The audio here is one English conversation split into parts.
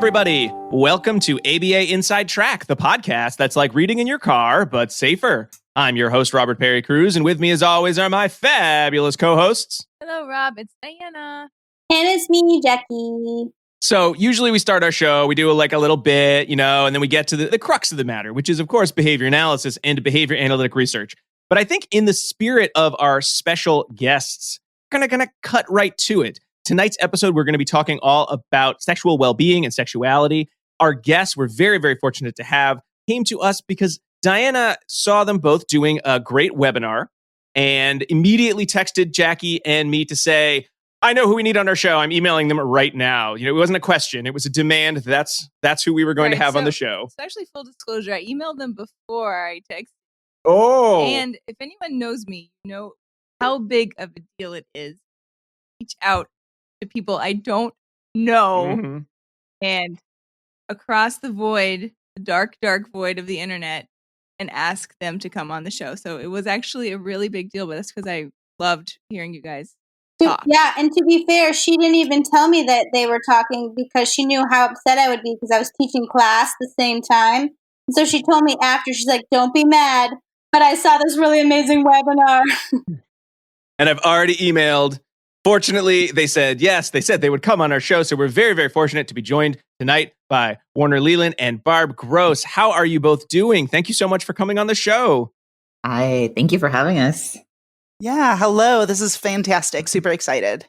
everybody. Welcome to ABA Inside Track, the podcast that's like reading in your car, but safer. I'm your host, Robert Perry Cruz, and with me, as always, are my fabulous co-hosts. Hello, Rob. It's Diana. And it's me, Jackie. So usually we start our show, we do like a little bit, and then we get to the crux of the matter, which is, of course, behavior analysis and behavior analytic research. But I think in the spirit of our special guests, we're going to cut right to it. Tonight's episode, we're going to be talking all about sexual well-being and sexuality. Our guests we're very, very fortunate to have came to us because Diana saw them both doing a great webinar and immediately texted Jackie and me to say, I know who we need on our show. I'm emailing them right now. It wasn't a question. It was a demand. That's who we were going to have on the show. It's actually full disclosure. I emailed them before I texted. Oh. And if anyone knows me, you know how big of a deal it is. Reach out to people I don't know and across the void, the dark, dark void of the internet, and ask them to come on the show. So it was actually a really big deal, but that's because I loved hearing you guys talk. Yeah, and to be fair, she didn't even tell me that they were talking because she knew how upset I would be because I was teaching class at the same time. And so she told me after, she's like, don't be mad, but I saw this really amazing webinar. And I've already emailed. Fortunately, they said yes. They said they would come on our show. So we're very, very fortunate to be joined tonight by Werner, Leland, and Barb Gross. How are you both doing? Thank you so much for coming on the show. Hi, thank you for having us. Yeah, hello. This is fantastic. Super excited.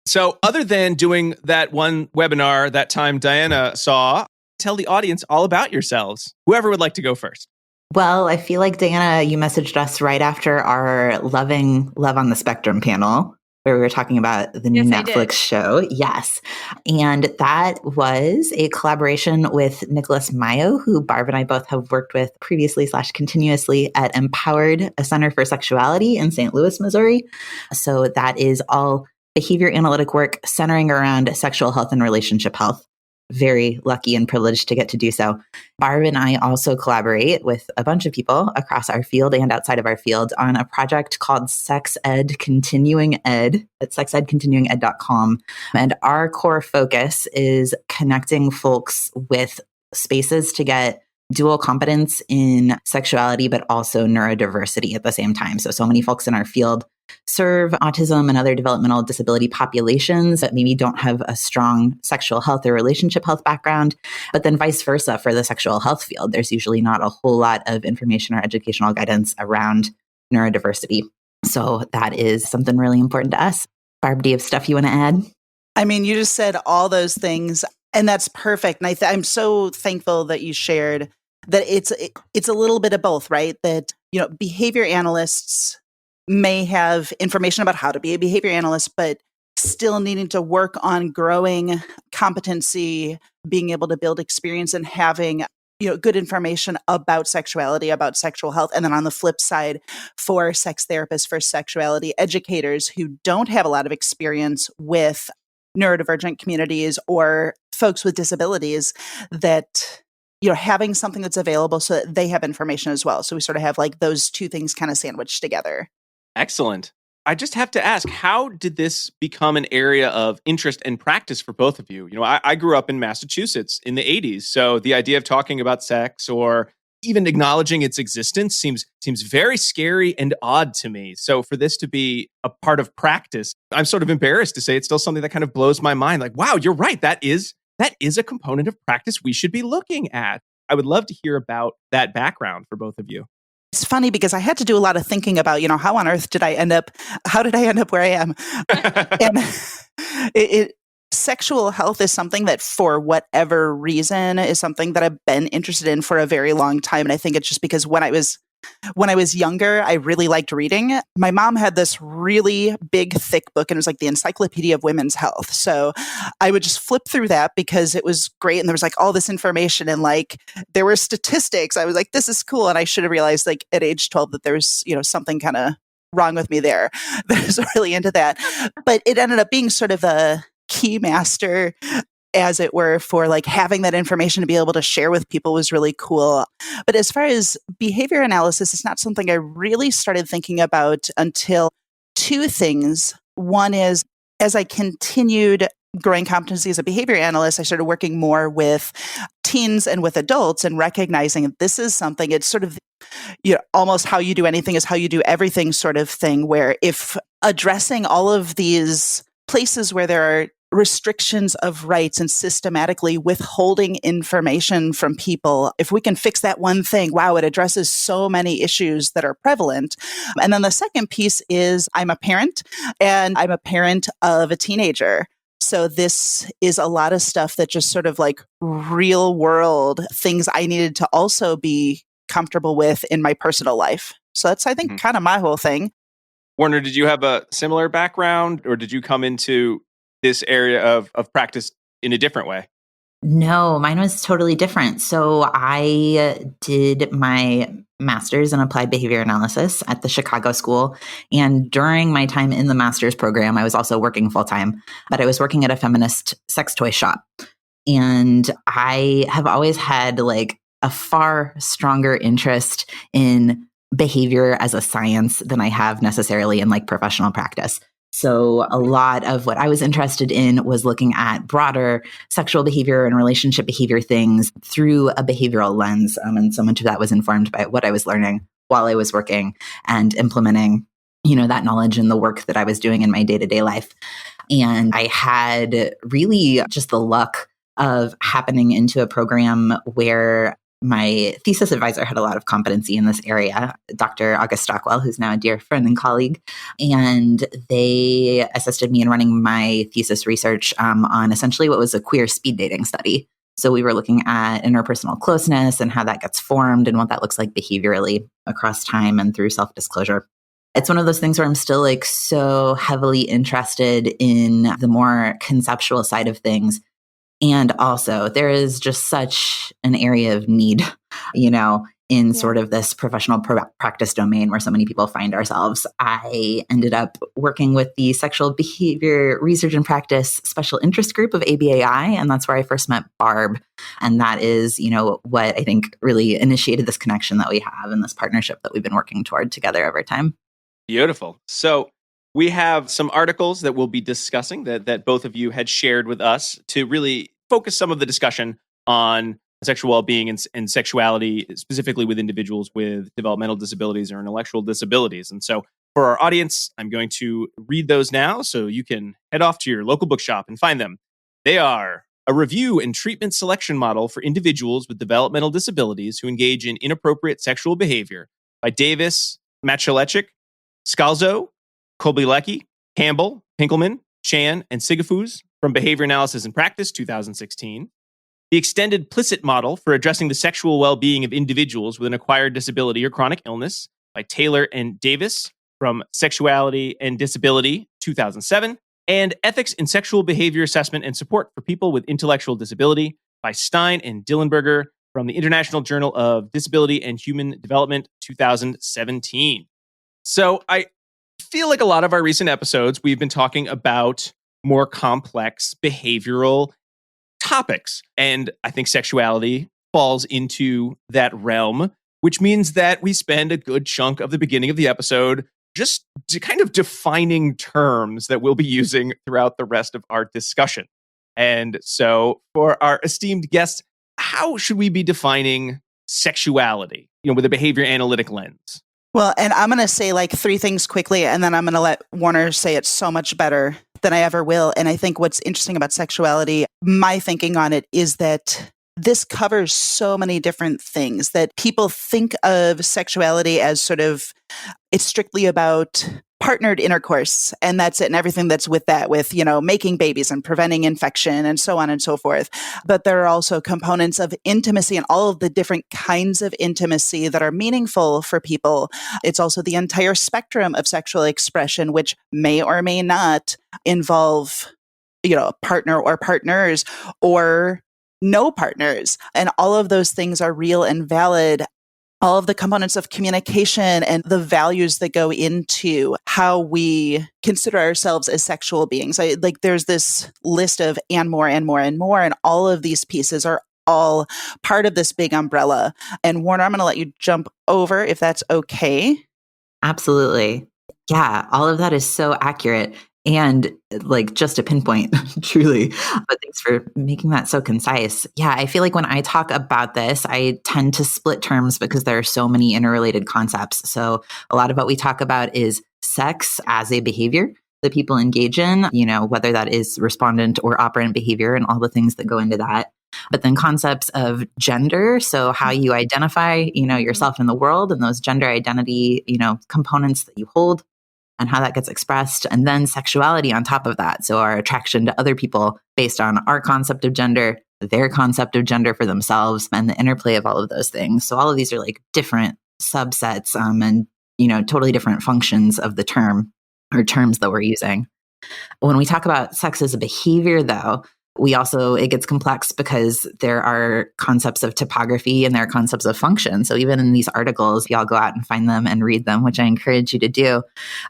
So other than doing that one webinar that time Diana saw, tell the audience all about yourselves. Whoever would like to go first. Well, I feel like, Diana, you messaged us right after our Loving Love on the Spectrum panel, where we were talking about the new Netflix show. Yes. And that was a collaboration with Nicholas Mayo, who Barb and I both have worked with previously / continuously at Empowered, a Center for Sexuality in St. Louis, Missouri. So that is all behavior analytic work centering around sexual health and relationship health. Very lucky and privileged to get to do so. Barb and I also collaborate with a bunch of people across our field and outside of our field on a project called Sex Ed Continuing Ed at sexedcontinuinged.com. And our core focus is connecting folks with spaces to get dual competence in sexuality, but also neurodiversity at the same time. So many folks in our field serve autism and other developmental disability populations that maybe don't have a strong sexual health or relationship health background, but then vice versa for the sexual health field. There's usually not a whole lot of information or educational guidance around neurodiversity. So that is something really important to us. Barb, do you have stuff you want to add? I mean, you just said all those things, and that's perfect. And I'm so thankful that you shared that it's a little bit of both, right? That, behavior analysts may have information about how to be a behavior analyst, but still needing to work on growing competency, being able to build experience and having, good information about sexuality, about sexual health. And then on the flip side, for sex therapists, for sexuality educators who don't have a lot of experience with neurodivergent communities or folks with disabilities, that having something that's available so that they have information as well. So we sort of have like those two things kind of sandwiched together. Excellent. I just have to ask, how did this become an area of interest and practice for both of you? I grew up in Massachusetts in the 80s. So the idea of talking about sex or even acknowledging its existence seems very scary and odd to me. So for this to be a part of practice, I'm sort of embarrassed to say it's still something that kind of blows my mind. Like, wow, you're right. That is a component of practice we should be looking at. I would love to hear about that background for both of you. It's funny because I had to do a lot of thinking about, how on earth did I end up where I am? And sexual health is something that for whatever reason is something that I've been interested in for a very long time. And I think it's just because when I was younger, I really liked reading. My mom had this really big, thick book, and it was like the Encyclopedia of Women's Health. So I would just flip through that because it was great. And there was like all this information and like there were statistics. I was like, this is cool. And I should have realized like at age 12 that there was, something kind of wrong with me there. That I was really into that. But it ended up being sort of a key master, as it were, for like having that information to be able to share with people was really cool. But as far as behavior analysis, it's not something I really started thinking about until two things. One is, as I continued growing competency as a behavior analyst, I started working more with teens and with adults and recognizing that this is something, it's sort of, almost how you do anything is how you do everything sort of thing, where if addressing all of these places where there are restrictions of rights and systematically withholding information from people, if we can fix that one thing, wow, it addresses so many issues that are prevalent. And then the second piece is I'm a parent, and I'm a parent of a teenager. So this is a lot of stuff that just sort of like real world things I needed to also be comfortable with in my personal life. So that's, I think, kind of my whole thing. Werner, did you have a similar background, or did you come into this area of practice in a different way? No, mine was totally different. So I did my master's in applied behavior analysis at the Chicago School. And during my time in the master's program, I was also working full time, but I was working at a feminist sex toy shop. And I have always had like a far stronger interest in behavior as a science than I have necessarily in like professional practice. So a lot of what I was interested in was looking at broader sexual behavior and relationship behavior things through a behavioral lens. And so much of that was informed by what I was learning while I was working and implementing, that knowledge in the work that I was doing in my day-to-day life. And I had really just the luck of happening into a program where my thesis advisor had a lot of competency in this area, Dr. August Stockwell, who's now a dear friend and colleague. And they assisted me in running my thesis research on essentially what was a queer speed dating study. So we were looking at interpersonal closeness and how that gets formed and what that looks like behaviorally across time and through self-disclosure. It's one of those things where I'm still like so heavily interested in the more conceptual side of things. And also, there is just such an area of need, in sort of this professional practice domain where so many people find ourselves. I ended up working with the Sexual Behavior Research and Practice Special Interest Group of ABAI, and that's where I first met Barb. And that is, what I think really initiated this connection that we have and this partnership that we've been working toward together over time. Beautiful. So we have some articles that we'll be discussing that both of you had shared with us to really focus some of the discussion on sexual well-being and sexuality, specifically with individuals with developmental disabilities or intellectual disabilities. And so for our audience, I'm going to read those now so you can head off to your local bookshop and find them. They are a review and treatment selection model for individuals with developmental disabilities who engage in inappropriate sexual behavior by Davis, Machalicke, Scalzo, Kobylecky, Campbell, Pinkelman, Chan, and Sigafoos from Behavior Analysis and Practice, 2016. The extended PLISSIT model for addressing the sexual well-being of individuals with an acquired disability or chronic illness by Taylor and Davis from Sexuality and Disability, 2007. And Ethics in Sexual Behavior Assessment and Support for People with Intellectual Disability by Stein and Dillenburger from the International Journal of Disability and Human Development, 2017. So I feel like a lot of our recent episodes, we've been talking about more complex behavioral topics. And I think sexuality falls into that realm, which means that we spend a good chunk of the beginning of the episode just kind of defining terms that we'll be using throughout the rest of our discussion. And so for our esteemed guests, how should we be defining sexuality, with a behavior analytic lens? Well, and I'm going to say like three things quickly, and then I'm going to let Werner say it so much better than I ever will. And I think what's interesting about sexuality, my thinking on it is that this covers so many different things that people think of sexuality as sort of, it's strictly about partnered intercourse, and that's it, and everything that's with that, with, making babies and preventing infection and so on and so forth. But there are also components of intimacy and all of the different kinds of intimacy that are meaningful for people. It's also the entire spectrum of sexual expression, which may or may not involve, a partner or partners or no partners. And all of those things are real and valid. All of the components of communication and the values that go into how we consider ourselves as sexual beings. There's this list of and more and more and more, and all of these pieces are all part of this big umbrella. And Werner, I'm going to let you jump over if that's okay. Absolutely. Yeah, all of that is so accurate. And like just a pinpoint, truly. But thanks for making that so concise. Yeah, I feel like when I talk about this, I tend to split terms because there are so many interrelated concepts. So a lot of what we talk about is sex as a behavior that people engage in, whether that is respondent or operant behavior and all the things that go into that. But then concepts of gender, so how you identify, yourself in the world and those gender identity, components that you hold, and how that gets expressed, and then sexuality on top of that. So our attraction to other people based on our concept of gender, their concept of gender for themselves, and the interplay of all of those things. So all of these are like different subsets and, totally different functions of the term or terms that we're using. When we talk about sex as a behavior, though, it gets complex because there are concepts of topography and there are concepts of function. So even in these articles, y'all go out and find them and read them, which I encourage you to do.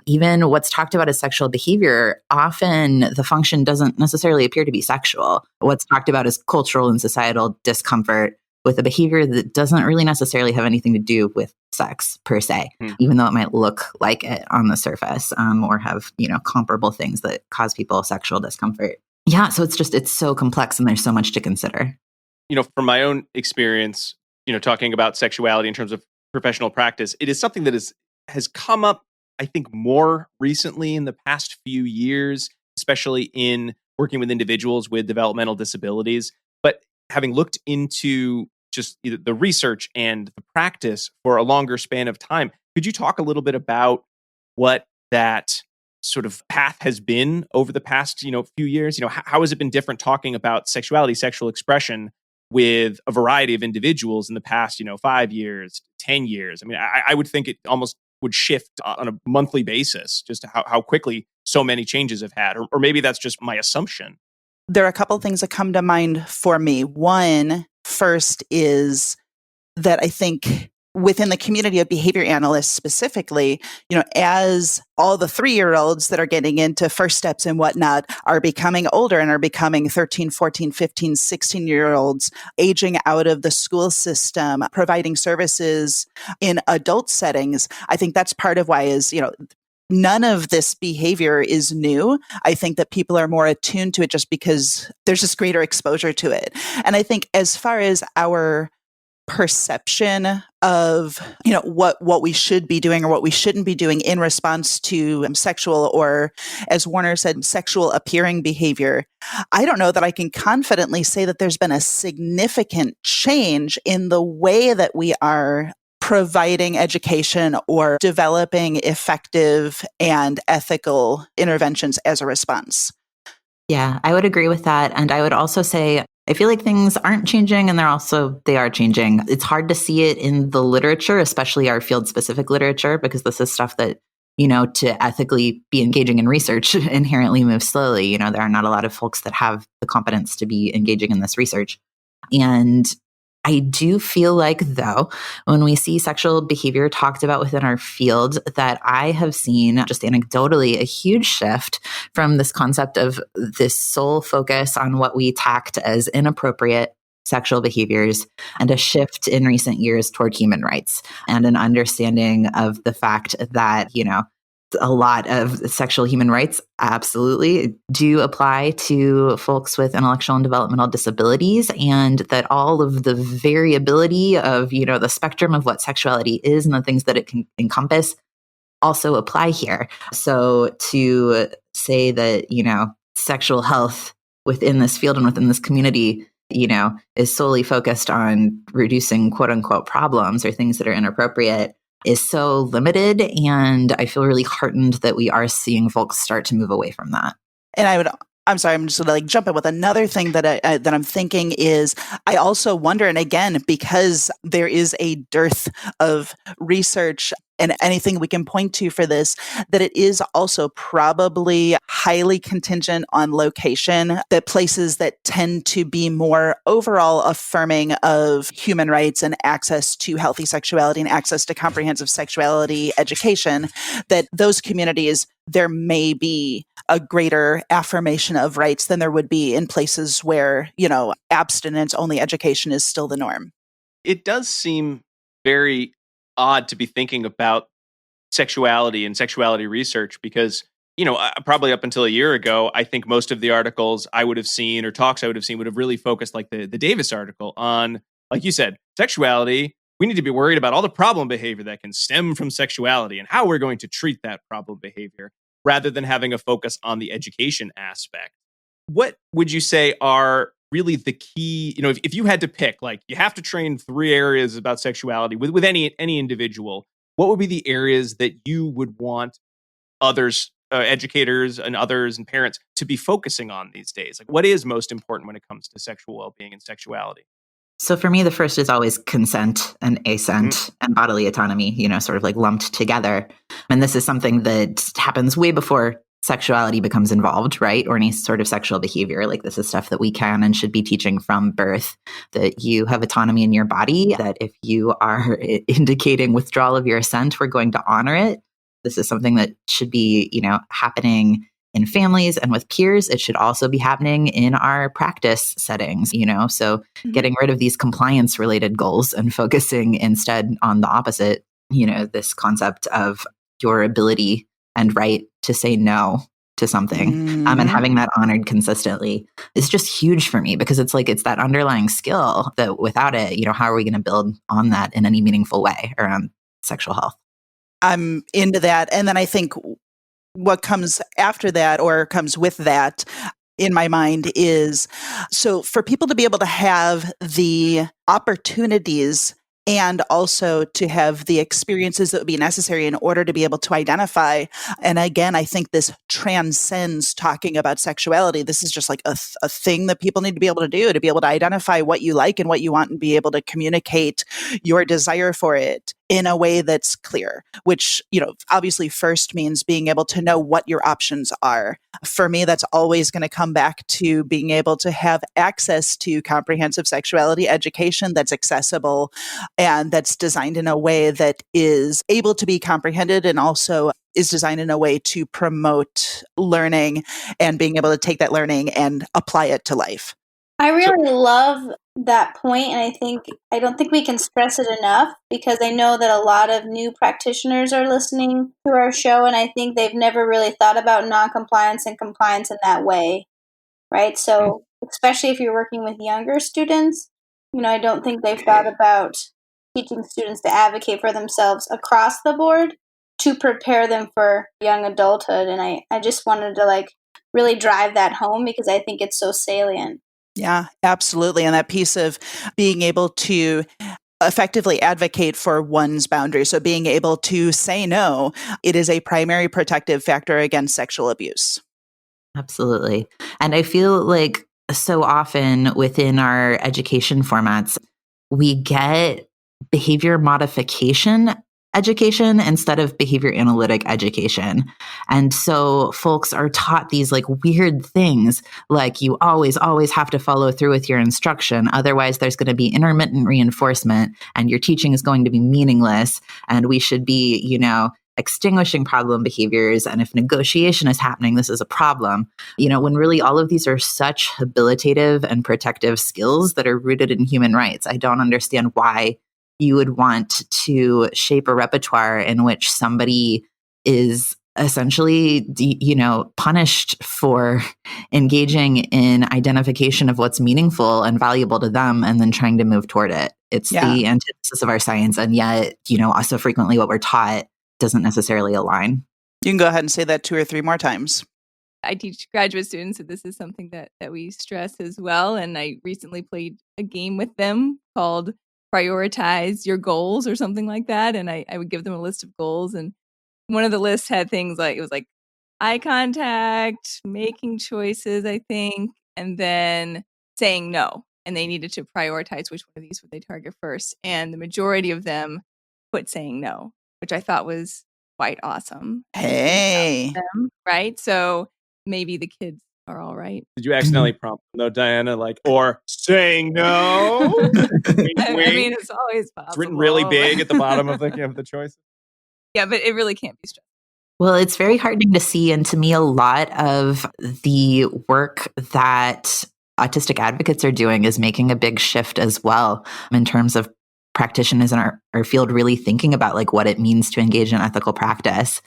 Even what's talked about as sexual behavior, often the function doesn't necessarily appear to be sexual. What's talked about is cultural and societal discomfort with a behavior that doesn't really necessarily have anything to do with sex per se, even though it might look like it on the surface, or have, comparable things that cause people sexual discomfort. Yeah, so it's so complex and there's so much to consider. From my own experience, talking about sexuality in terms of professional practice, it is something that has come up, I think, more recently in the past few years, especially in working with individuals with developmental disabilities. But having looked into just the research and the practice for a longer span of time, could you talk a little bit about what that sort of path has been over the past, few years? How has it been different talking about sexuality, sexual expression with a variety of individuals in the past, 5 years, 10 years? I mean, I would think it almost would shift on a monthly basis, just how quickly so many changes have had, or maybe that's just my assumption. There are a couple of things that come to mind for me. One, first is that I think within the community of behavior analysts specifically, as all the 3-year-olds that are getting into first steps and whatnot are becoming older and are becoming 13, 14, 15, 16-year-olds, aging out of the school system, providing services in adult settings, I think that's part of why none of this behavior is new. I think that people are more attuned to it just because there's just greater exposure to it. And I think as far as our perception of what we should be doing or what we shouldn't be doing in response to sexual, or as Werner said, sexual appearing behavior, I don't know that I can confidently say that there's been a significant change in the way that we are providing education or developing effective and ethical interventions as a response. Yeah, I would agree with that. And I would also say, I feel like things aren't changing and they are changing. It's hard to see it in the literature, especially our field specific literature, because this is stuff that, to ethically be engaging in research inherently moves slowly. There are not a lot of folks that have the competence to be engaging in this research. And I do feel like, though, when we see sexual behavior talked about within our field, that I have seen, just anecdotally, a huge shift from this concept of this sole focus on what we tacked as inappropriate sexual behaviors, and a shift in recent years toward human rights and an understanding of the fact that, a lot of sexual human rights absolutely do apply to folks with intellectual and developmental disabilities, and that all of the variability of, the spectrum of what sexuality is and the things that it can encompass also apply here. So to say that, sexual health within this field and within this community, is solely focused on reducing quote unquote problems or things that are inappropriate is so limited. And I feel really heartened that we are seeing folks start to move away from that. And I'm sorry, I'm just going to jump in with another thing that I'm thinking is, I also wonder, and again, because there is a dearth of research and anything we can point to for this, that it is also probably highly contingent on location, that places that tend to be more overall affirming of human rights and access to healthy sexuality and access to comprehensive sexuality education, that those communities, there may be a greater affirmation of rights than there would be in places where, abstinence-only education is still the norm. It does seem very odd to be thinking about sexuality and sexuality research, because probably up until a year ago, I think most of the articles I would have seen or talks I would have seen would have really focused, like the Davis article, on, like you said, sexuality. We need to be worried about all the problem behavior that can stem from sexuality and how we're going to treat that problem behavior, rather than having a focus on the education aspect. What would you say are really the key, if you had to pick, like you have to train 3 areas about sexuality with any individual, what would be the areas that you would want others, educators and others and parents to be focusing on these days? Like, what is most important when it comes to sexual well-being and sexuality? So for me, the first is always consent and assent and bodily autonomy, sort of like lumped together. And this is something that happens way before sexuality becomes involved, right? Or any sort of sexual behavior. Like, this is stuff that we can and should be teaching from birth, that you have autonomy in your body, that if you are indicating withdrawal of your assent, we're going to honor it. This is something that should be, happening in families and with peers. It should also be happening in our practice settings, so getting rid of these compliance related goals and focusing instead on the opposite, this concept of your ability and right to say no to something, and having that honored consistently is just huge for me, because it's that underlying skill that without it, how are we going to build on that in any meaningful way around sexual health? I'm into that. And then I think what comes after that, or comes with that, in my mind is, so for people to be able to have the opportunities and also to have the experiences that would be necessary in order to be able to identify. And again, I think this transcends talking about sexuality. This is just like a thing that people need to be able to do, to be able to identify what you like and what you want, and be able to communicate your desire for it in a way that's clear, which, obviously first means being able to know what your options are. For me, that's always going to come back to being able to have access to comprehensive sexuality education that's accessible and that's designed in a way that is able to be comprehended, and also is designed in a way to promote learning and being able to take that learning and apply it to life. I really love that point, and I don't think we can stress it enough, because I know that a lot of new practitioners are listening to our show, and I think they've never really thought about non-compliance and compliance in that way, right? So especially if you're working with younger students, I don't think they've thought about teaching students to advocate for themselves across the board to prepare them for young adulthood. And I just wanted to really drive that home, because I think it's so salient. Yeah, absolutely. And that piece of being able to effectively advocate for one's boundaries. So being able to say no, it is a primary protective factor against sexual abuse. Absolutely. And I feel like so often within our education formats, we get behavior modification education instead of behavior analytic education. And so folks are taught these weird things, like you always have to follow through with your instruction. Otherwise, there's going to be intermittent reinforcement and your teaching is going to be meaningless. And we should be, extinguishing problem behaviors. And if negotiation is happening, this is a problem. When really all of these are such habilitative and protective skills that are rooted in human rights. I don't understand why you would want to shape a repertoire in which somebody is essentially, punished for engaging in identification of what's meaningful and valuable to them and then trying to move toward it. It's the antithesis of our science. And yet, also frequently what we're taught doesn't necessarily align. You can go ahead and say that 2 or 3 more times. I teach graduate students, so this is something that we stress as well. And I recently played a game with them called Prioritize Your Goals or something like that. And I would give them a list of goals. And one of the lists had things like, it was like eye contact, making choices, I think, and then saying no. And they needed to prioritize which one of these would they target first. And the majority of them put saying no, which I thought was quite awesome. Hey. Right? So maybe the kids are all right. Did you accidentally prompt them, though, Diana? Or saying no? Wink, I wink. mean, it's always possible. It's written really big at the bottom of the choice. Yeah, but it really can't be stressful. Well, it's very heartening to see. And to me, a lot of the work that autistic advocates are doing is making a big shift as well in terms of practitioners in our field really thinking about like what it means to engage in ethical practice.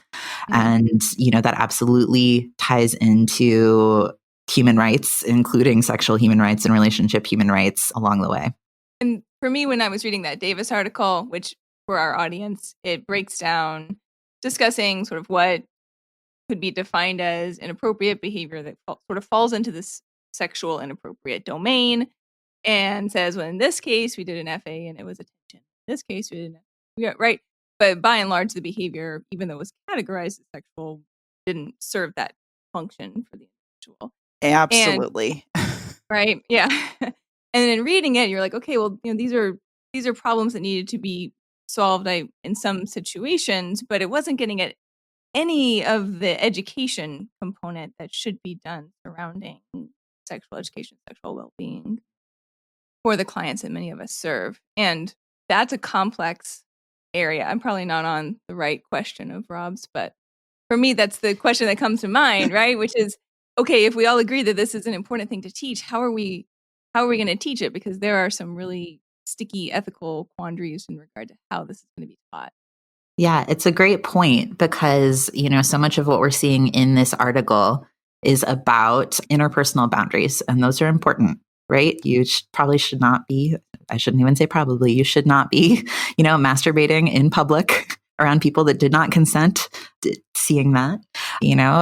And, that absolutely ties into human rights, including sexual human rights and relationship human rights along the way. And for me, when I was reading that Davis article, which for our audience, it breaks down discussing sort of what could be defined as inappropriate behavior that sort of falls into this sexual inappropriate domain, and says, well, in this case, we did an FA and it was attention. In this case, we did an FA, right? But by and large, the behavior, even though it was categorized as sexual, didn't serve that function for the individual. Absolutely. Right? Yeah. And in reading it, you're like, okay, well, these are problems that needed to be solved in some situations, but it wasn't getting at any of the education component that should be done surrounding sexual education, sexual well-being for the clients that many of us serve. And that's a complex area. I'm probably not on the right question of Rob's, but for me, that's the question that comes to mind, right? Which is, okay, if we all agree that this is an important thing to teach, how are we going to teach it? Because there are some really sticky ethical quandaries in regard to how this is going to be taught. Yeah, it's a great point because, so much of what we're seeing in this article is about interpersonal boundaries, and those are important, right? You probably should not be, I shouldn't even say probably, you should not be, masturbating in public around people that did not consent to seeing that.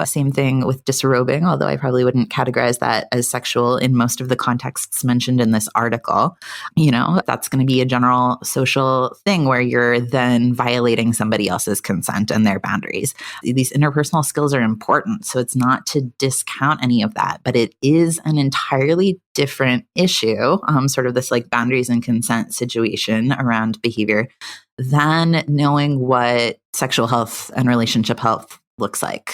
Same thing with disrobing, although I probably wouldn't categorize that as sexual in most of the contexts mentioned in this article. That's going to be a general social thing where you're then violating somebody else's consent and their boundaries. These interpersonal skills are important, so it's not to discount any of that, but it is an entirely different issue, sort of this like boundaries and consent situation around behavior, than knowing what sexual health and relationship health looks like.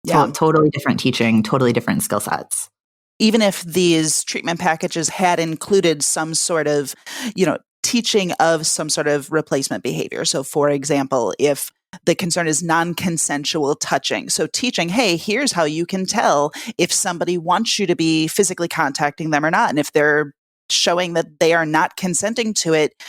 Yeah. Totally different teaching, totally different skill sets. Even if these treatment packages had included some sort of, teaching of some sort of replacement behavior. So for example, if the concern is non-consensual touching. So teaching, hey, here's how you can tell if somebody wants you to be physically contacting them or not. And if they're showing that they are not consenting to it,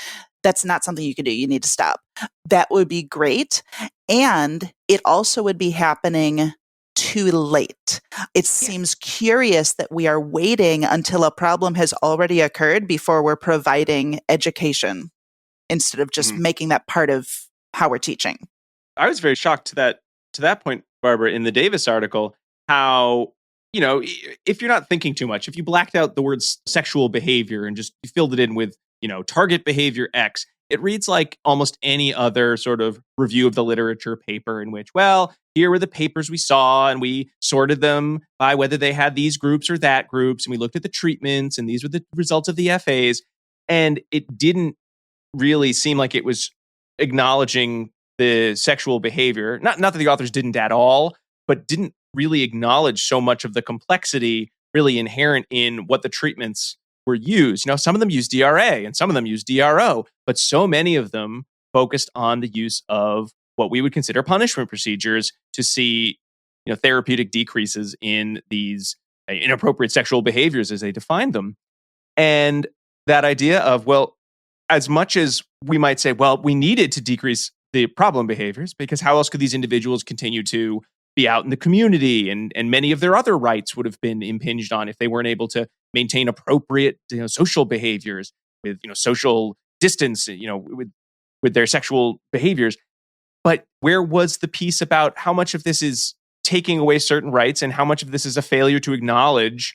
that's not something you can do. You need to stop. That would be great. And it also would be happening too late. It seems curious that we are waiting until a problem has already occurred before we're providing education instead of just making that part of how we're teaching. I was very shocked to that point, Barbara, in the Davis article, how, if you're not thinking too much, if you blacked out the words sexual behavior and just you filled it in with, target behavior X, it reads like almost any other sort of review of the literature paper in which, well, here were the papers we saw and we sorted them by whether they had these groups or that groups. And we looked at the treatments and these were the results of the FAs. And it didn't really seem like it was acknowledging the sexual behavior. Not that the authors didn't at all, but didn't really acknowledge so much of the complexity really inherent in what the treatments were used. Some of them use DRA and some of them use DRO, but so many of them focused on the use of what we would consider punishment procedures to see, therapeutic decreases in these inappropriate sexual behaviors as they defined them. And that idea of, well, as much as we might say, well, we needed to decrease the problem behaviors because how else could these individuals continue to be out in the community, and many of their other rights would have been impinged on if they weren't able to maintain appropriate social behaviors with social distance with their sexual behaviors. But where was the piece about how much of this is taking away certain rights and how much of this is a failure to acknowledge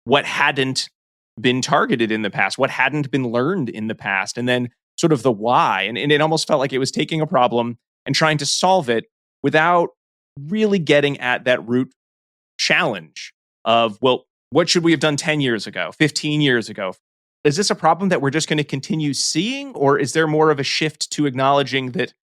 what hadn't been targeted in the past, what hadn't been learned in the past, and then sort of the why. And it almost felt like it was taking a problem and trying to solve it without really getting at that root challenge of, well, what should we have done 10 years ago, 15 years ago? Is this a problem that we're just going to continue seeing? Or is there more of a shift to acknowledging that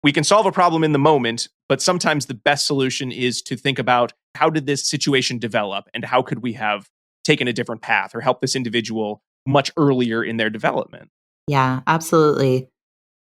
we can solve a problem in the moment, but sometimes the best solution is to think about how did this situation develop and how could we have taken a different path or help this individual much earlier in their development? Yeah, absolutely.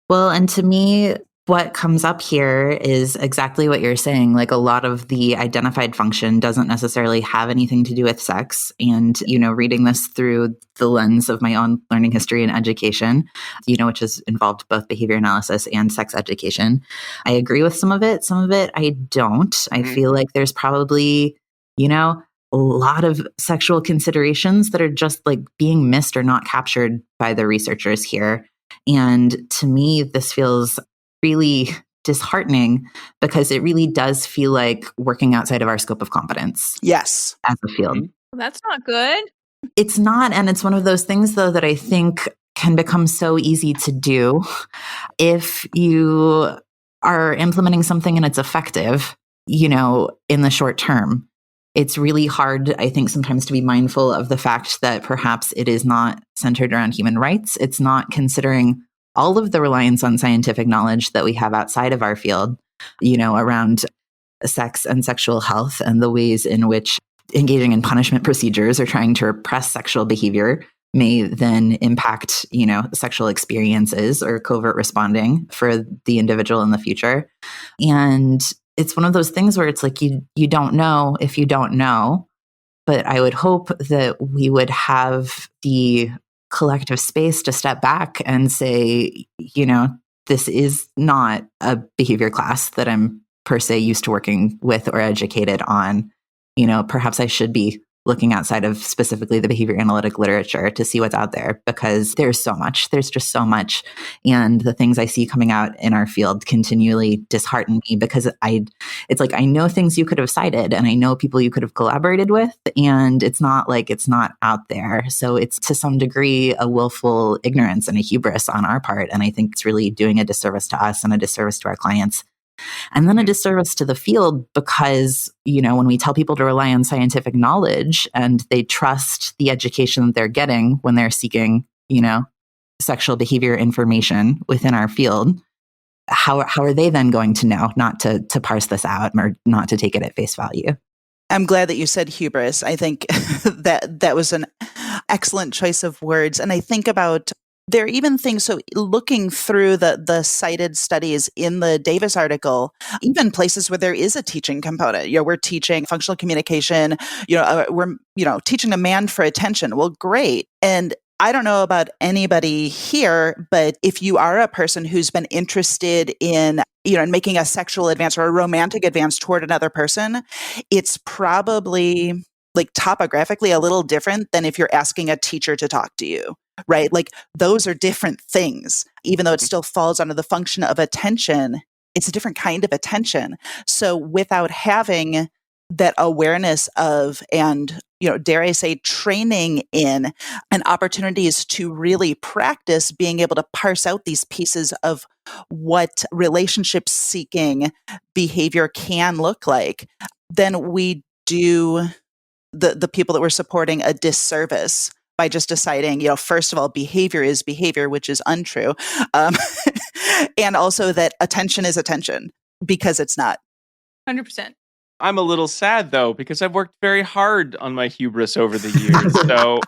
Well, and to me, what comes up here is exactly what you're saying. Like a lot of the identified function doesn't necessarily have anything to do with sex. And, reading this through the lens of my own learning history and education, which has involved both behavior analysis and sex education, I agree with some of it. Some of it I don't. I feel like there's probably, a lot of sexual considerations that are just like being missed or not captured by the researchers here. And to me, this feels really disheartening because it really does feel like working outside of our scope of competence. Yes. As a field. Well, that's not good. It's not. And it's one of those things, though, that I think can become so easy to do if you are implementing something and it's effective, in the short term. It's really hard, I think, sometimes to be mindful of the fact that perhaps it is not centered around human rights. It's not considering all of the reliance on scientific knowledge that we have outside of our field, around sex and sexual health and the ways in which engaging in punishment procedures or trying to repress sexual behavior may then impact, sexual experiences or covert responding for the individual in the future. And it's one of those things where it's like you don't know if you don't know, but I would hope that we would have the collective space to step back and say, this is not a behavior class that I'm per se used to working with or educated on. Perhaps I should be looking outside of specifically the behavior analytic literature to see what's out there, because there's just so much. And the things I see coming out in our field continually dishearten me because it's like, I know things you could have cited and I know people you could have collaborated with, and it's not like it's not out there. So it's to some degree a willful ignorance and a hubris on our part. And I think it's really doing a disservice to us and a disservice to our clients. And then a disservice to the field because, when we tell people to rely on scientific knowledge and they trust the education that they're getting when they're seeking, sexual behavior information within our field, how are they then going to know not to parse this out or not to take it at face value? I'm glad that you said hubris. I think that was an excellent choice of words. And I think about there are even things, so looking through the cited studies in the Davis article, even places where there is a teaching component, we're teaching functional communication, we're, teaching demand for attention. Well, great. And I don't know about anybody here, but if you are a person who's been interested in, in making a sexual advance or a romantic advance toward another person, it's probably like topographically a little different than if you're asking a teacher to talk to you. Right? Like those are different things, even though it still falls under the function of attention, it's a different kind of attention. So without having that awareness of, and, dare I say, training in and opportunities to really practice being able to parse out these pieces of what relationship seeking behavior can look like, then we do the people that we're supporting a disservice by just deciding, first of all, behavior is behavior, which is untrue. And also that attention is attention, because it's not. 100%. I'm a little sad, though, because I've worked very hard on my hubris over the years. So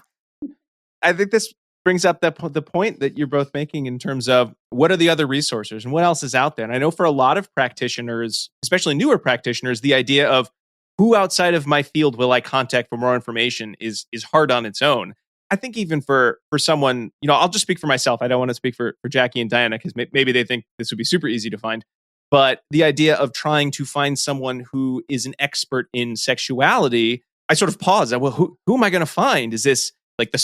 I think this brings up the point that you're both making in terms of what are the other resources and what else is out there. And I know for a lot of practitioners, especially newer practitioners, the idea of who outside of my field will I contact for more information is hard on its own. I think even for someone, I'll just speak for myself. I don't want to speak for Jackie and Diana because maybe they think this would be super easy to find. But the idea of trying to find someone who is an expert in sexuality, I sort of pause. Well, who am I going to find? Is this like the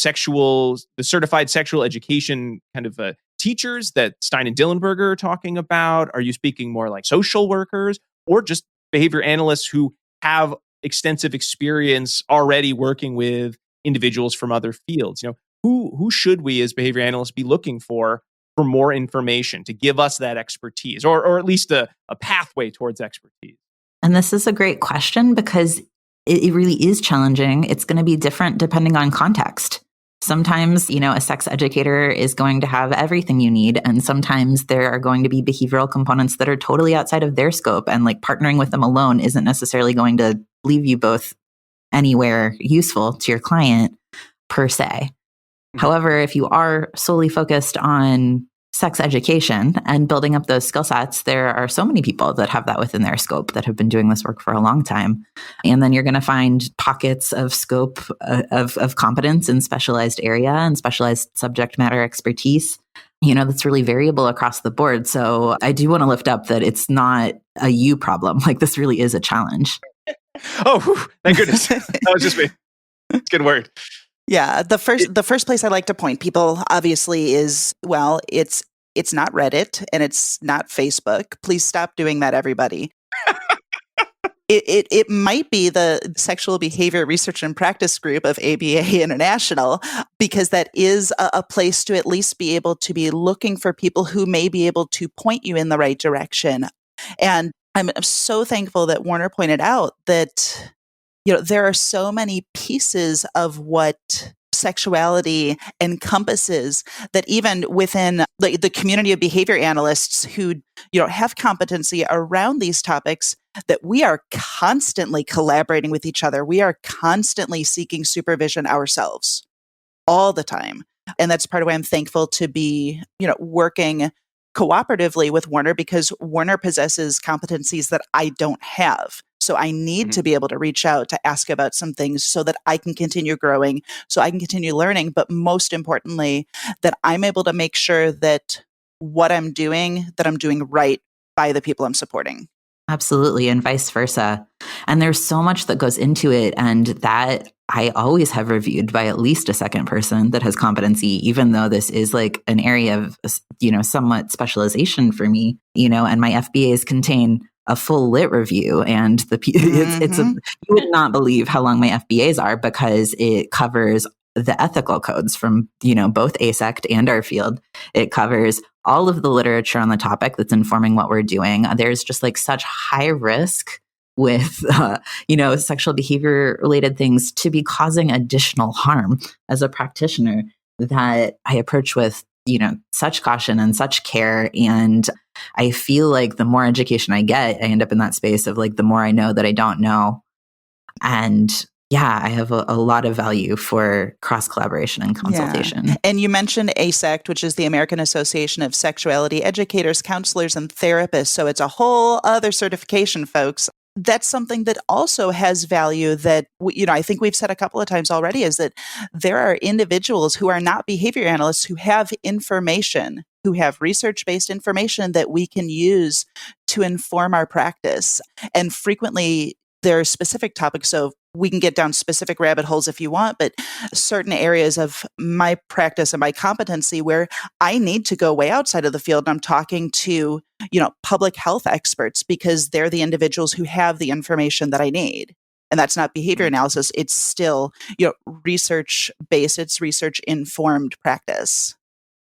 certified sexual education kind of teachers that Stein and Dillenburger are talking about? Are you speaking more like social workers or just behavior analysts who have extensive experience already working with individuals from other fields? Who should we as behavior analysts be looking for more information to give us that expertise or at least a pathway towards expertise? And this is a great question because it really is challenging. It's going to be different depending on context. Sometimes, a sex educator is going to have everything you need. And sometimes there are going to be behavioral components that are totally outside of their scope. And like partnering with them alone isn't necessarily going to leave you both anywhere useful to your client per se. However, if you are solely focused on sex education and building up those skill sets, there are so many people that have that within their scope that have been doing this work for a long time. And then you're going to find pockets of scope of competence in specialized area and specialized subject matter expertise, that's really variable across the board. So I do want to lift up that it's not a you problem. Like, this really is a challenge. Oh, whew, thank goodness. That was just me. It's a good word. Yeah, the first place I like to point people obviously is, well, it's not Reddit and it's not Facebook. Please stop doing that, everybody. It might be the Sexual Behavior Research and Practice Group of ABA International, because that is a place to at least be able to be looking for people who may be able to point you in the right direction. And I'm so thankful that Werner pointed out that there are so many pieces of what sexuality encompasses that even within the community of behavior analysts who have competency around these topics, that we are constantly collaborating with each other. We are constantly seeking supervision ourselves all the time. And that's part of why I'm thankful to be, working cooperatively with Werner, because Werner possesses competencies that I don't have. So I need to be able to reach out to ask about some things so that I can continue growing, so I can continue learning. But most importantly, that I'm able to make sure that what I'm doing, that I'm doing right by the people I'm supporting. Absolutely. And vice versa. And there's so much that goes into it. And that I always have reviewed by at least a second person that has competency, even though this is like an area of, somewhat specialization for me, and my FBAs contain a full lit review, and you would not believe how long my FBAs are, because it covers the ethical codes from, both ASECT and our field. It covers all of the literature on the topic that's informing what we're doing. There's just like such high risk with, sexual behavior related things to be causing additional harm as a practitioner that I approach with, such caution and such care. And I feel like the more education I get, I end up in that space of like, the more I know that I don't know. And yeah, I have a lot of value for cross collaboration and consultation. Yeah. And you mentioned ASECT, which is the American Association of Sexuality Educators, Counselors, and Therapists. So it's a whole other certification, folks. That's something that also has value that, I think we've said a couple of times already, is that there are individuals who are not behavior analysts who have information, who have research-based information that we can use to inform our practice. And frequently there are specific topics, so we can get down specific rabbit holes if you want, but certain areas of my practice and my competency where I need to go way outside of the field, and I'm talking to, public health experts, because they're the individuals who have the information that I need. And that's not behavior analysis. It's still, research-based, it's research-informed practice.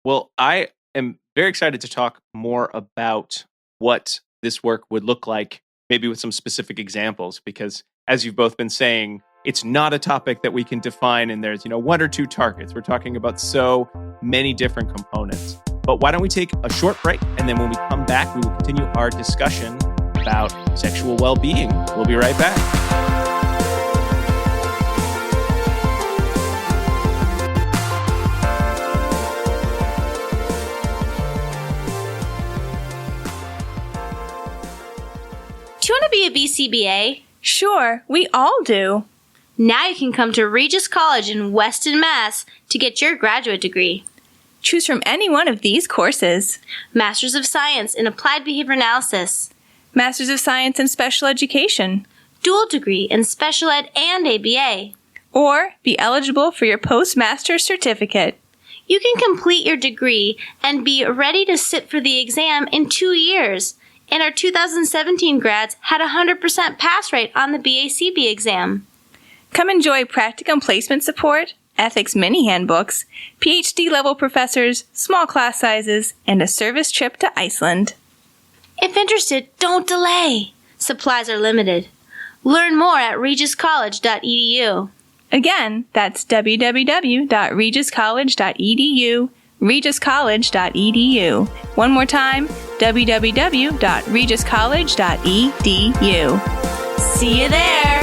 Well, I am very excited to talk more about what this work would look like, maybe with some specific examples, because as you've both been saying, it's not a topic that we can define and there's, one or two targets. We're talking about so many different components. But why don't we take a short break, and then when we come back, we will continue our discussion about sexual well-being. We'll be right back. Do you want to be a BCBA? Sure, we all do. Now you can come to Regis College in Weston, Mass. to get your graduate degree. Choose from any one of these courses. Masters of Science in Applied Behavior Analysis. Masters of Science in Special Education. Dual degree in Special Ed and ABA. Or be eligible for your postmaster's certificate. You can complete your degree and be ready to sit for the exam in 2 years. And our 2017 grads had a 100% pass rate on the BACB exam. Come enjoy practicum placement support, ethics mini handbooks, PhD level professors, small class sizes, and a service trip to Iceland. If interested, don't delay. Supplies are limited. Learn more at regiscollege.edu. Again, that's www.regiscollege.edu, regiscollege.edu. One more time, www.regiscollege.edu. See you there!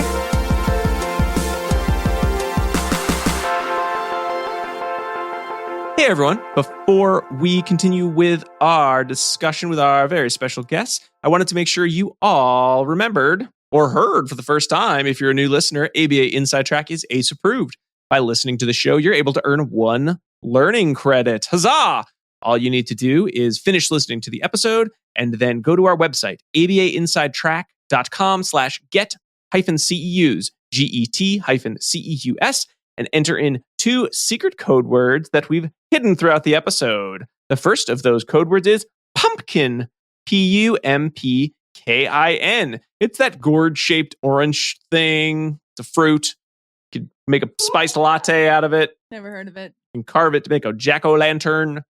Hey everyone, before we continue with our discussion with our very special guests, I wanted to make sure you all remembered or heard for the first time, if you're a new listener, ABA Inside Track is ACE approved. By listening to the show, you're able to earn 1 learning credit. Huzzah! All you need to do is finish listening to the episode and then go to our website, abainsidetrack.com/get-CEUs, GET-CEUS, and enter in 2 secret code words that we've hidden throughout the episode. The first of those code words is pumpkin, Pumpkin. It's that gourd-shaped orange thing. It's a fruit. You could make a spiced latte out of it. Never heard of it. You can carve it to make a jack-o'-lantern.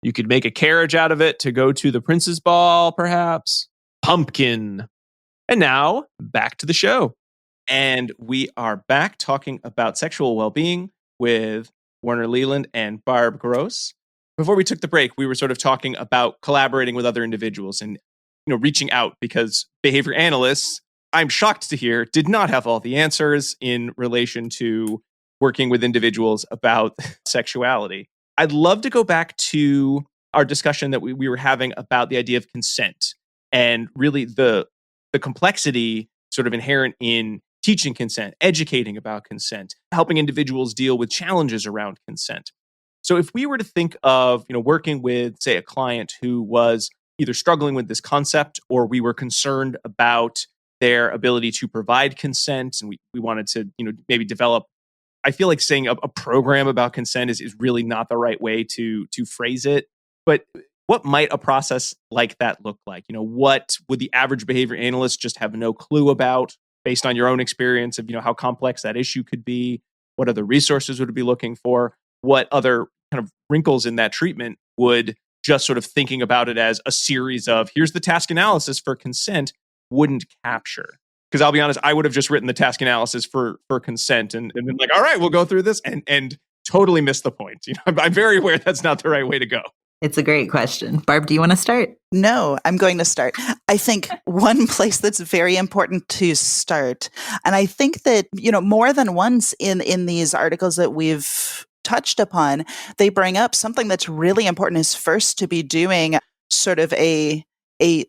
You could make a carriage out of it to go to the Prince's Ball, perhaps. Pumpkin. And now, back to the show. And we are back talking about sexual well-being with Werner Leland and Barb Gross. Before we took the break, we were sort of talking about collaborating with other individuals and reaching out, because behavior analysts, I'm shocked to hear, did not have all the answers in relation to working with individuals about sexuality. I'd love to go back to our discussion that we were having about the idea of consent and really the complexity sort of inherent in teaching consent, educating about consent, helping individuals deal with challenges around consent. So if we were to think of, working with, say, a client who was either struggling with this concept or we were concerned about their ability to provide consent and we wanted to, maybe develop, I feel like saying a program about consent is really not the right way to phrase it. But what might a process like that look like? What would the average behavior analyst just have no clue about based on your own experience of, how complex that issue could be? What other resources would it be looking for? What other kind of wrinkles in that treatment would just sort of thinking about it as a series of here's the task analysis for consent wouldn't capture? Because I'll be honest, I would have just written the task analysis for consent and been like, all right, we'll go through this and totally missed the point. I'm very aware that's not the right way to go. It's a great question. Barb, do you want to start? No, I'm going to start. I think one place that's very important to start, and I think that, more than once in these articles that we've touched upon, they bring up something that's really important is first to be doing sort of a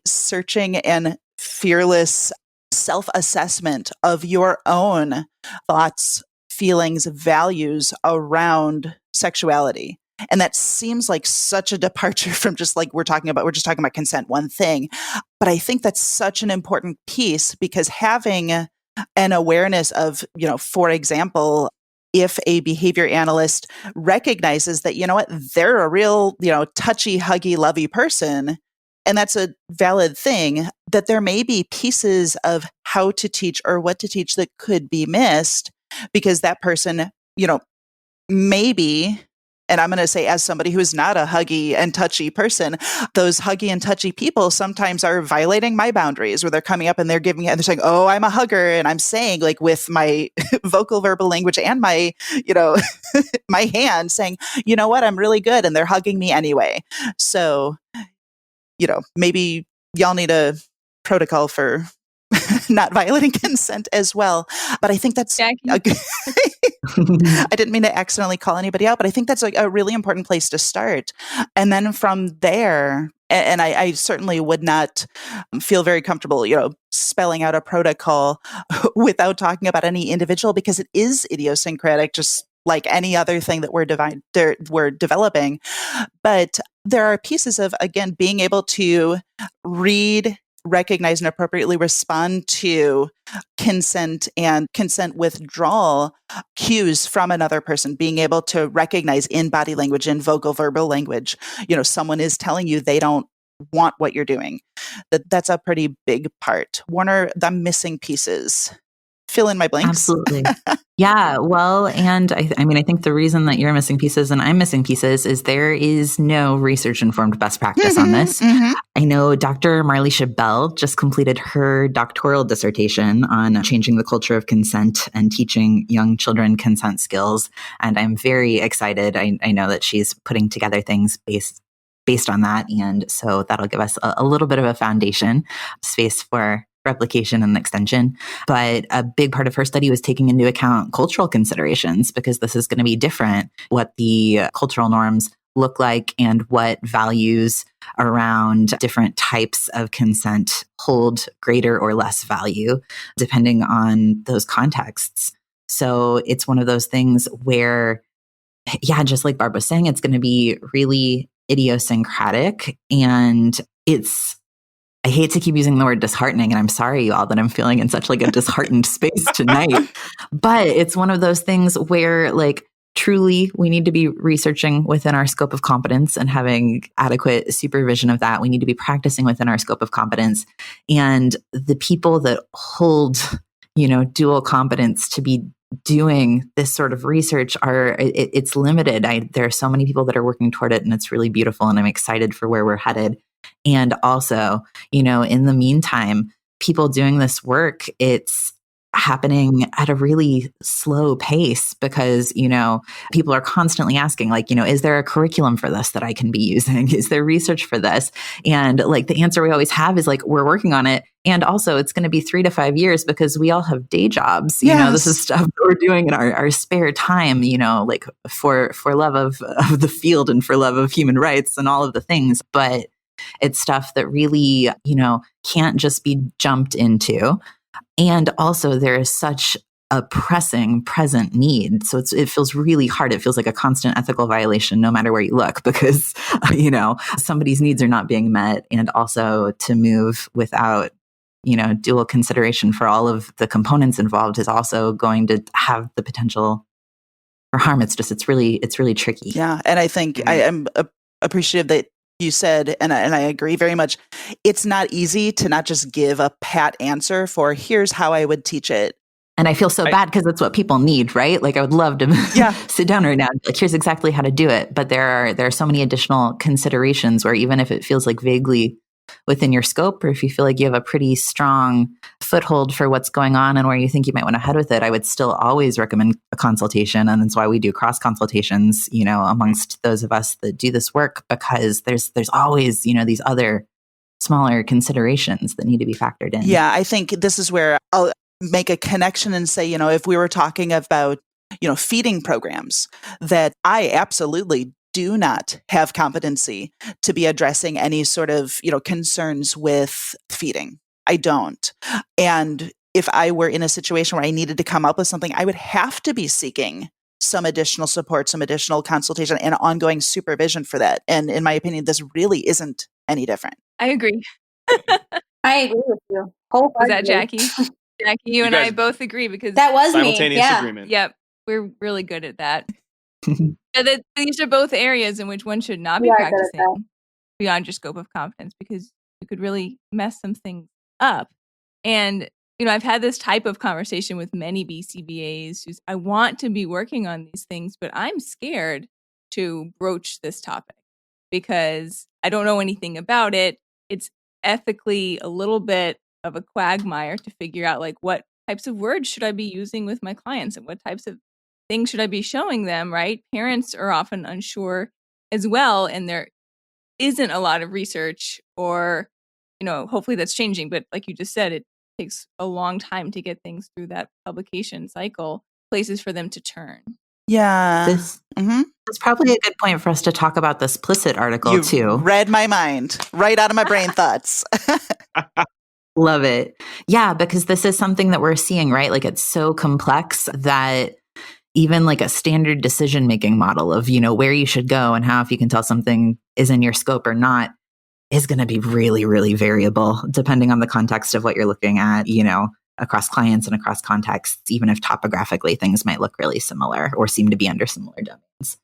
searching and fearless self-assessment of your own thoughts, feelings, values around sexuality. And that seems like such a departure from just like we're just talking about consent, one thing. But I think that's such an important piece, because having an awareness of, for example, if a behavior analyst recognizes that, they're a real, touchy, huggy, lovey person, and that's a valid thing, that there may be pieces of how to teach or what to teach that could be missed because that person, maybe, and I'm going to say as somebody who is not a huggy and touchy person, those huggy and touchy people sometimes are violating my boundaries, where they're coming up and they're saying, oh, I'm a hugger. And I'm saying, like, with my vocal verbal language and my, my hand saying, you know what, I'm really good. And they're hugging me anyway. So, maybe y'all need a protocol for not violating consent as well. But I think that's, I didn't mean to accidentally call anybody out, but I think that's like a really important place to start. And then from there, and I certainly would not feel very comfortable, spelling out a protocol without talking about any individual, because it is idiosyncratic, just like any other thing that we're developing. But there are pieces of, again, being able to read, recognize, and appropriately respond to consent and consent withdrawal cues from another person, being able to recognize in body language, in vocal verbal language, someone is telling you they don't want what you're doing. That's a pretty big part. Werner, the missing pieces. Fill in my blanks. Absolutely. Yeah. Well, and I think the reason that you're missing pieces and I'm missing pieces is there is no research-informed best practice on this. Mm-hmm. I know Dr. Machalicke Bell just completed her doctoral dissertation on changing the culture of consent and teaching young children consent skills. And I'm very excited. I know that she's putting together things based on that. And so that'll give us a little bit of a foundation space for replication and extension. But a big part of her study was taking into account cultural considerations, because this is going to be different, what the cultural norms look like and what values around different types of consent hold greater or less value, depending on those contexts. So it's one of those things where, yeah, just like Barb was saying, it's going to be really idiosyncratic. And I hate to keep using the word disheartening, and I'm sorry, y'all, that I'm feeling in such like a disheartened space tonight. But it's one of those things where like truly we need to be researching within our scope of competence and having adequate supervision of that. We need to be practicing within our scope of competence. And the people that hold, dual competence to be doing this sort of research it's limited. There are so many people that are working toward it, and it's really beautiful, and I'm excited for where we're headed. And also, in the meantime, people doing this work, it's happening at a really slow pace because, people are constantly asking, like, is there a curriculum for this that I can be using? Is there research for this? And like the answer we always have is like, we're working on it. And also it's going to be 3 to 5 years because we all have day jobs. Yes. This is stuff that we're doing in our spare time, like for love of the field and for love of human rights and all of the things. But it's stuff that really, can't just be jumped into. And also there is such a pressing present need. So it feels really hard. It feels like a constant ethical violation no matter where you look, because, somebody's needs are not being met. And also to move without, dual consideration for all of the components involved is also going to have the potential for harm. It's really tricky. Yeah. And I think I am appreciative that you said, and I agree very much, it's not easy to not just give a pat answer for here's how I would teach it. And I feel so bad because it's what people need, right? Like I would love to sit down right now. Like here's exactly how to do it. But there are so many additional considerations where even if it feels like vaguely within your scope, or if you feel like you have a pretty strong foothold for what's going on and where you think you might want to head with it, I would still always recommend a consultation. And that's why we do cross consultations, amongst those of us that do this work, because there's always, these other smaller considerations that need to be factored in. Yeah, I think this is where I'll make a connection and say, if we were talking about, feeding programs, that I absolutely do not have competency to be addressing any sort of, concerns with feeding. I don't. And if I were in a situation where I needed to come up with something, I would have to be seeking some additional support, some additional consultation and ongoing supervision for that. And in my opinion, this really isn't any different. I agree. I agree with you. Was that Jackie? Jackie, you and I both agree because that was simultaneous me. agreement. Yep. We're really good at that. These are both areas in which one should not be practicing beyond your scope of competence, because you could really mess some things up. And, I've had this type of conversation with many BCBAs who's, I want to be working on these things, but I'm scared to broach this topic because I don't know anything about it. It's ethically a little bit of a quagmire to figure out like what types of words should I be using with my clients and what types of things should I be showing them, right? Parents are often unsure as well, and there isn't a lot of research or, hopefully that's changing. But like you just said, it takes a long time to get things through that publication cycle, places for them to turn. Yeah. This is probably a good point for us to talk about this PLISSIT article too. Read my mind right out of my brain thoughts. Love it. Yeah, because this is something that we're seeing, right? Like it's so complex that even like a standard decision-making model of, where you should go and how, if you can tell something is in your scope or not, is going to be really, really variable depending on the context of what you're looking at, across clients and across contexts, even if topographically things might look really similar or seem to be under similar domains.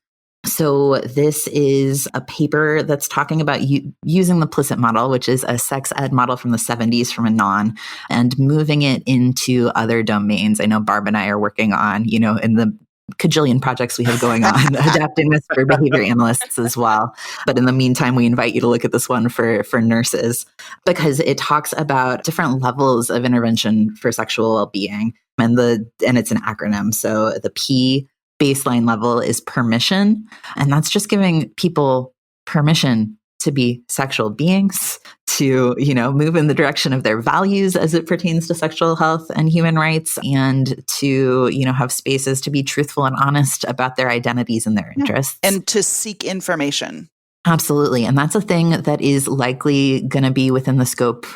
So this is a paper that's talking about using the PLISSIT model, which is a sex ed model from the 70s from Anon, and moving it into other domains. I know Barb and I are working on, in the cajillion projects we have going on, adapting this for behavior analysts as well. But in the meantime, we invite you to look at this one for nurses, because it talks about different levels of intervention for sexual well-being. And it's an acronym. So the P baseline level is permission. And that's just giving people permission to be sexual beings, to, move in the direction of their values as it pertains to sexual health and human rights, and to, have spaces to be truthful and honest about their identities and their interests. And to seek information. Absolutely. And that's a thing that is likely going to be within the scope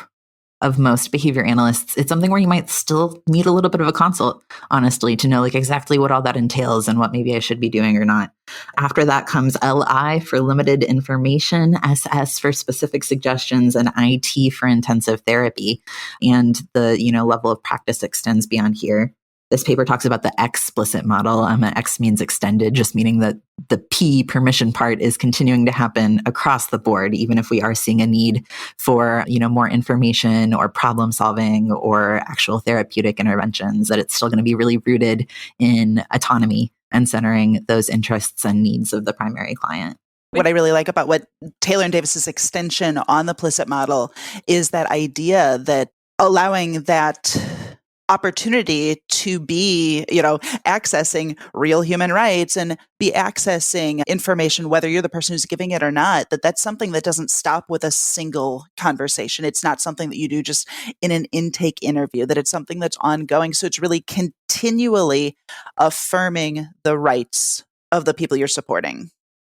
of most behavior analysts. It's something where you might still need a little bit of a consult, honestly, to know exactly what all that entails and what maybe I should be doing or not. After that comes LI for limited information, SS for specific suggestions, and IT for intensive therapy. And the, level of practice extends beyond here. This paper talks about the explicit model. X means extended, just meaning that the P permission part is continuing to happen across the board, even if we are seeing a need for, more information or problem solving or actual therapeutic interventions, that it's still going to be really rooted in autonomy and centering those interests and needs of the primary client. What I really like about what Taylor and Davis's extension on the PLISSIT model is that idea that allowing that opportunity to be, accessing real human rights and be accessing information, whether you're the person who's giving it or not, that's something that doesn't stop with a single conversation. It's not something that you do just in an intake interview, that it's something that's ongoing. So it's really continually affirming the rights of the people you're supporting.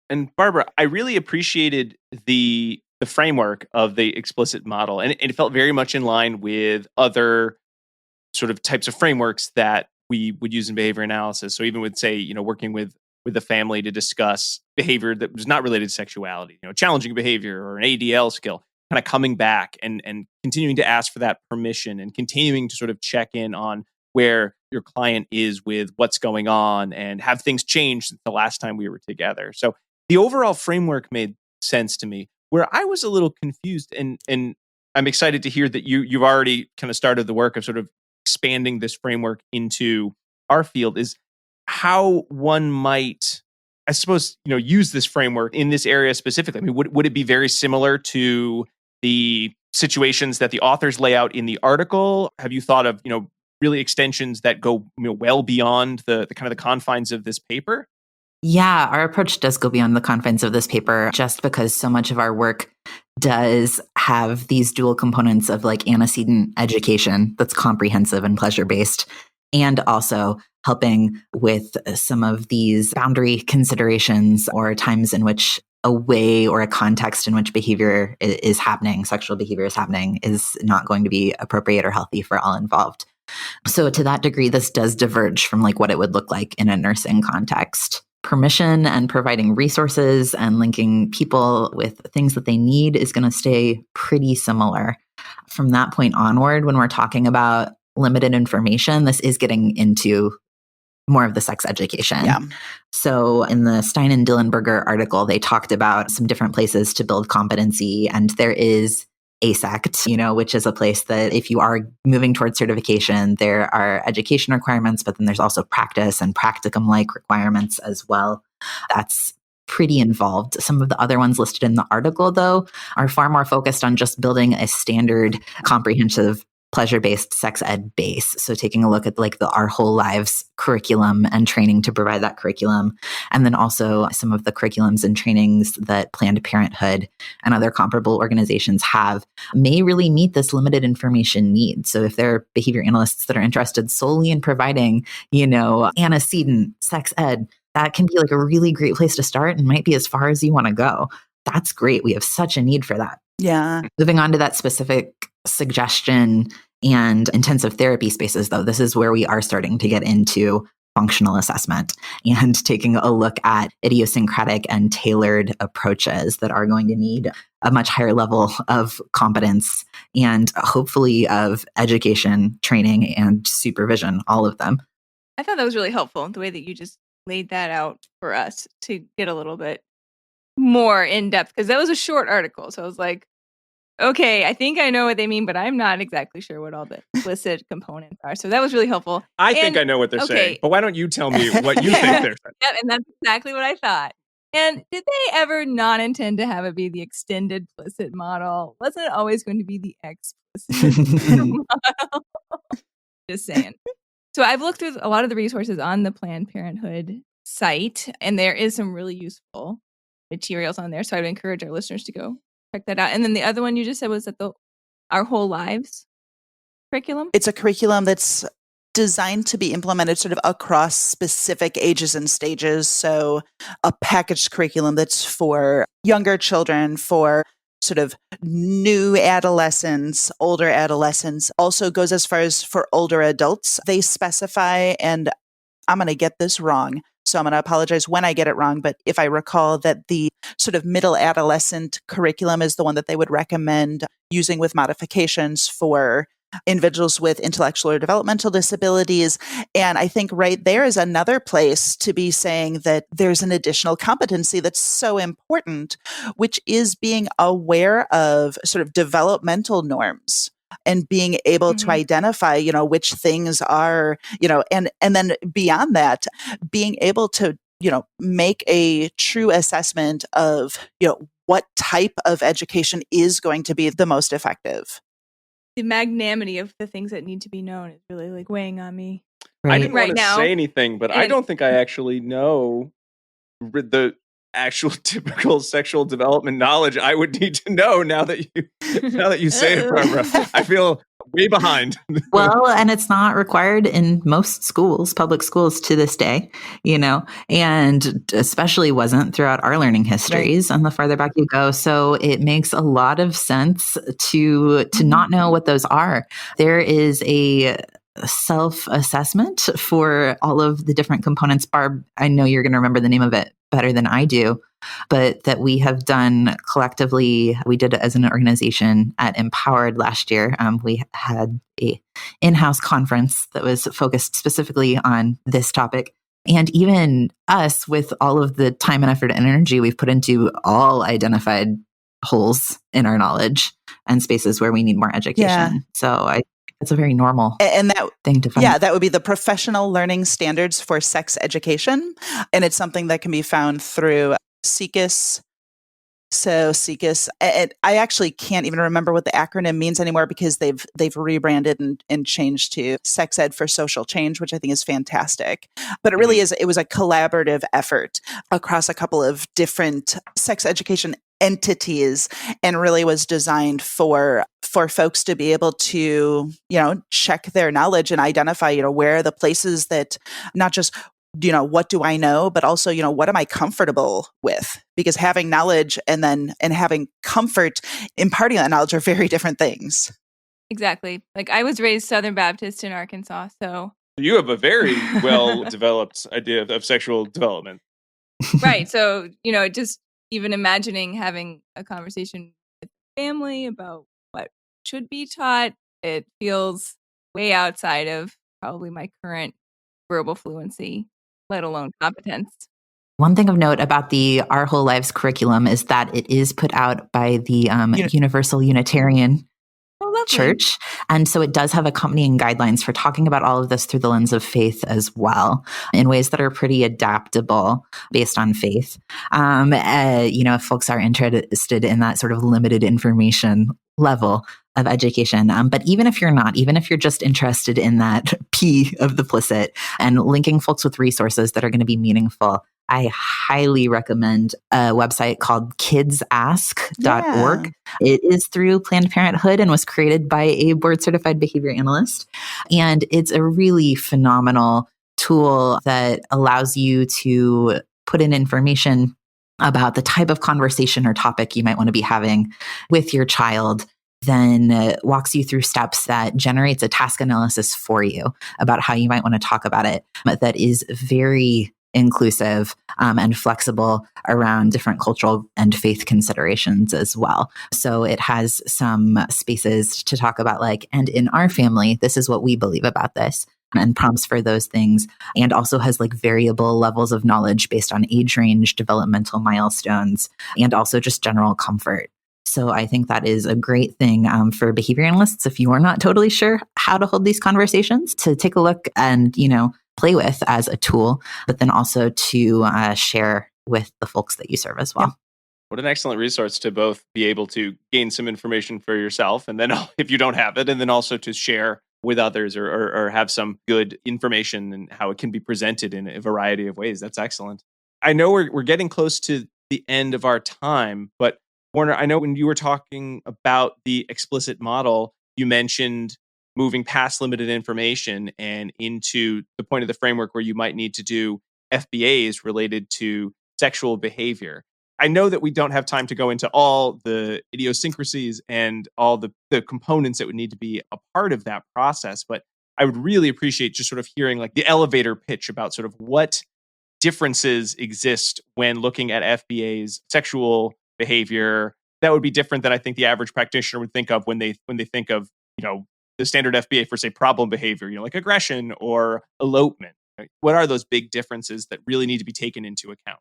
And Barbara, I really appreciated the framework of the explicit model, and it felt very much in line with other sort of types of frameworks that we would use in behavior analysis. So even with, say, working with the family to discuss behavior that was not related to sexuality, challenging behavior or an ADL skill, kind of coming back and continuing to ask for that permission and continuing to sort of check in on where your client is with what's going on and have things changed since the last time we were together. So the overall framework made sense to me. Where I was a little confused, and I'm excited to hear that you've already kind of started the work of sort of expanding this framework into our field, is how one might, I suppose, use this framework in this area specifically. I mean, would it be very similar to the situations that the authors lay out in the article? Have you thought of, really extensions that go well beyond the kind of the confines of this paper? Yeah, our approach does go beyond the confines of this paper, just because so much of our work does have these dual components of antecedent education that's comprehensive and pleasure-based, and also helping with some of these boundary considerations or times in which a way or a context in which behavior is happening, sexual behavior is happening, is not going to be appropriate or healthy for all involved. So to that degree, this does diverge from what it would look like in a nursing context. Permission and providing resources and linking people with things that they need is going to stay pretty similar. From that point onward, when we're talking about limited information, this is getting into more of the sex education. Yeah. So in the Stein and Dillenburger article, they talked about some different places to build competency, and there is ASECT, which is a place that if you are moving towards certification, there are education requirements, but then there's also practice and practicum-like requirements as well. That's pretty involved. Some of the other ones listed in the article, though, are far more focused on just building a standard comprehensive pleasure-based sex ed base. So taking a look at the Our Whole Lives curriculum and training to provide that curriculum. And then also some of the curriculums and trainings that Planned Parenthood and other comparable organizations have may really meet this limited information need. So if there are behavior analysts that are interested solely in providing, antecedent sex ed, that can be a really great place to start and might be as far as you want to go. That's great. We have such a need for that. Yeah. Moving on to that specific suggestion and intensive therapy spaces, though, this is where we are starting to get into functional assessment and taking a look at idiosyncratic and tailored approaches that are going to need a much higher level of competence and hopefully of education, training, and supervision, all of them. I thought that was really helpful, the way that you just laid that out for us to get a little bit more in depth, because that was a short article. So I was like, okay, I think I know what they mean, but I'm not exactly sure what all the PLISSIT components are. So that was really helpful. I think I know what they're saying, but why don't you tell me what you think they're saying? Yeah, and that's exactly what I thought. And did they ever not intend to have it be the extended PLISSIT model? Wasn't it always going to be the explicit model? Just saying. So I've looked through a lot of the resources on the Planned Parenthood site, and there is some really useful materials on there. So I'd encourage our listeners to go check that out. And then the other one you just said was that Our Whole Lives curriculum? It's a curriculum that's designed to be implemented sort of across specific ages and stages. So a packaged curriculum that's for younger children, for sort of new adolescents, older adolescents, also goes as far as for older adults. They specify, and I'm going to get this wrong, so I'm going to apologize when I get it wrong, but if I recall that the sort of middle adolescent curriculum is the one that they would recommend using with modifications for individuals with intellectual or developmental disabilities. And I think right there is another place to be saying that there's an additional competency that's so important, which is being aware of sort of developmental norms and being able to identify, which things are, and then beyond that, being able to, make a true assessment of, what type of education is going to be the most effective. The magnanimity of the things that need to be known is really like weighing on me. Right. I didn't want to say anything, but I don't think I actually know the actual typical sexual development knowledge I would need to know now that you say it, Barbara. I feel way behind. Well, and it's not required in most schools, public schools to this day, and especially wasn't throughout our learning histories and the farther back you go. So it makes a lot of sense to not know what those are. There is a self-assessment for all of the different components. Barb, I know you're going to remember the name of it better than I do, but that we have done collectively. We did it as an organization at Empowered last year. We had a in-house conference that was focused specifically on this topic. And even us, with all of the time and effort and energy we've put into all identified holes in our knowledge and spaces where we need more education. Yeah. So it's a very normal thing to find. Yeah, that would be the Professional Learning Standards for Sex Education. And it's something that can be found through SIGAFOOS. So SIGAFOOS, I actually can't even remember what the acronym means anymore because they've rebranded and changed to Sex Ed for Social Change, which I think is fantastic. But it really is, it was a collaborative effort across a couple of different sex education entities and really was designed for folks to be able to, check their knowledge and identify, where are the places that not just, what do I know, but also, what am I comfortable with? Because having knowledge and having comfort imparting that knowledge are very different things. Exactly. Like I was raised Southern Baptist in Arkansas, so. You have a very well-developed idea of sexual development. Right. So, just even imagining having a conversation with family about what should be taught, it feels way outside of probably my current verbal fluency, let alone competence. One thing of note about the Our Whole Lives curriculum is that it is put out by the Universal Unitarian Church. And so it does have accompanying guidelines for talking about all of this through the lens of faith as well, in ways that are pretty adaptable based on faith. If folks are interested in that sort of limited information level of education. But even if you're not, even if you're just interested in that P of the PLISSIT and linking folks with resources that are going to be meaningful, I highly recommend a website called kidsask.org. Yeah. It is through Planned Parenthood and was created by a board-certified behavior analyst. And it's a really phenomenal tool that allows you to put in information about the type of conversation or topic you might want to be having with your child, then walks you through steps that generates a task analysis for you about how you might want to talk about it. That is very inclusive and flexible around different cultural and faith considerations as well. So it has some spaces to talk about and in our family, this is what we believe about this, and prompts for those things, and also has variable levels of knowledge based on age range, developmental milestones, and also just general comfort. So I think that is a great thing for behavior analysts, if you are not totally sure how to hold these conversations, to take a look and, play with as a tool, but then also to share with the folks that you serve as well. Yeah. What an excellent resource to both be able to gain some information for yourself, and then if you don't have it, and then also to share with others or have some good information and how it can be presented in a variety of ways. That's excellent. I know we're getting close to the end of our time. But Werner, I know when you were talking about the explicit model, you mentioned moving past limited information and into the point of the framework where you might need to do FBAs related to sexual behavior. I know that we don't have time to go into all the idiosyncrasies and all the components that would need to be a part of that process, but I would really appreciate just sort of hearing like the elevator pitch about sort of what differences exist when looking at FBA's sexual behavior that would be different than I think the average practitioner would think of when they think of, the standard FBA for, say, problem behavior, like aggression or elopement. Right? What are those big differences that really need to be taken into account?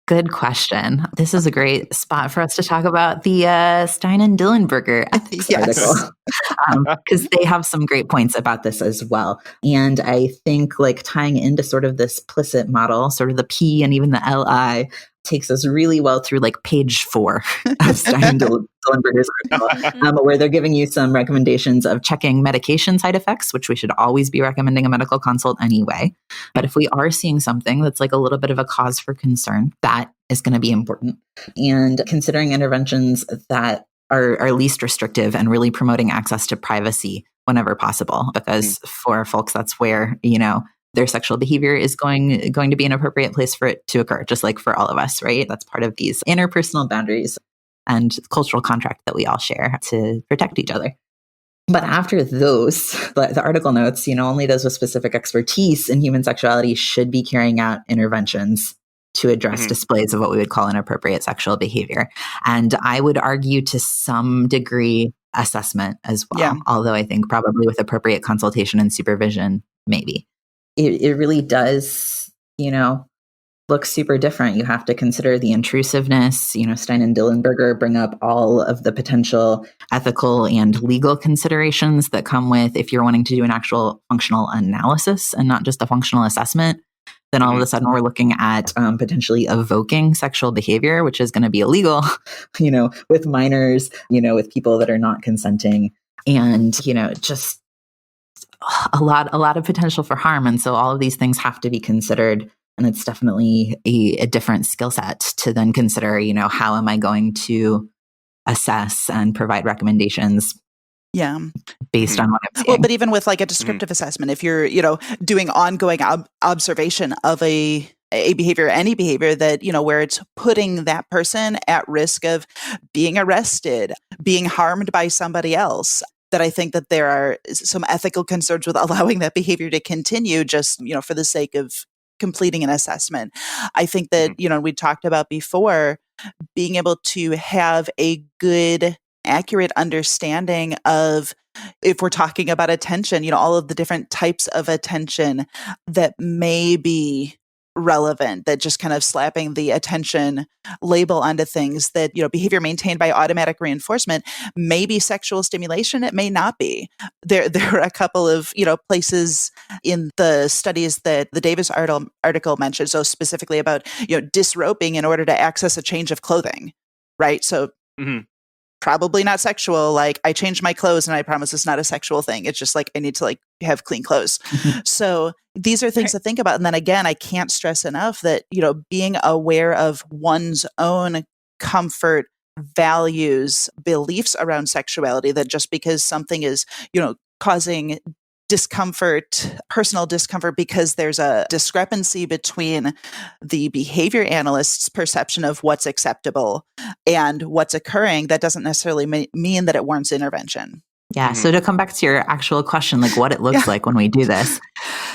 Good question. This is a great spot for us to talk about the Stein and Dillenburger ethics article, because they have some great points about this as well. And I think like tying into sort of this PLISSIT model, sort of the P and even the LI, takes us really well through like page 4 of Stein and Dillenburger's article, where they're giving you some recommendations of checking medication side effects, which we should always be recommending a medical consult anyway. But if we are seeing something that's like a little bit of a cause for concern, that is going to be important. And considering interventions that are least restrictive and really promoting access to privacy whenever possible, because for folks, that's where, their sexual behavior is going to be an appropriate place for it to occur, just like for all of us, right? That's part of these interpersonal boundaries and cultural contract that we all share to protect each other. But after those, the article notes, only those with specific expertise in human sexuality should be carrying out interventions to address displays of what we would call inappropriate sexual behavior. And I would argue to some degree assessment as well, although I think probably with appropriate consultation and supervision, maybe. It really does, look super different. You have to consider the intrusiveness. Stein and Dillenburger bring up all of the potential ethical and legal considerations that come with if you're wanting to do an actual functional analysis and not just a functional assessment. Then all of a sudden we're looking at potentially evoking sexual behavior, which is going to be illegal, with minors, with people that are not consenting, and, just a lot of potential for harm. And so all of these things have to be considered. And it's definitely a different skill set to then consider, how am I going to assess and provide recommendations based on what I'm seeing. Well, but even with like a descriptive assessment, if you're, doing ongoing observation of a behavior, any behavior that, where it's putting that person at risk of being arrested, being harmed by somebody else, that I think that there are some ethical concerns with allowing that behavior to continue just, for the sake of completing an assessment. I think that, we talked about before, being able to have a good, accurate understanding of, if we're talking about attention, all of the different types of attention that may be relevant, that just kind of slapping the attention label onto things that, behavior maintained by automatic reinforcement may be sexual stimulation. It may not be. There are a couple of, places in the studies that the Davis article mentioned, so specifically about, disrobing in order to access a change of clothing, right? So probably not sexual. Like, I changed my clothes and I promise it's not a sexual thing. It's just like, I need to have clean clothes. So these are things to think about. And then again, I can't stress enough that, being aware of one's own comfort, values, beliefs around sexuality, that just because something is, causing discomfort, personal discomfort, because there's a discrepancy between the behavior analyst's perception of what's acceptable and what's occurring, that doesn't necessarily mean that it warrants intervention. Yeah. So to come back to your actual question, like what it looks like when we do this,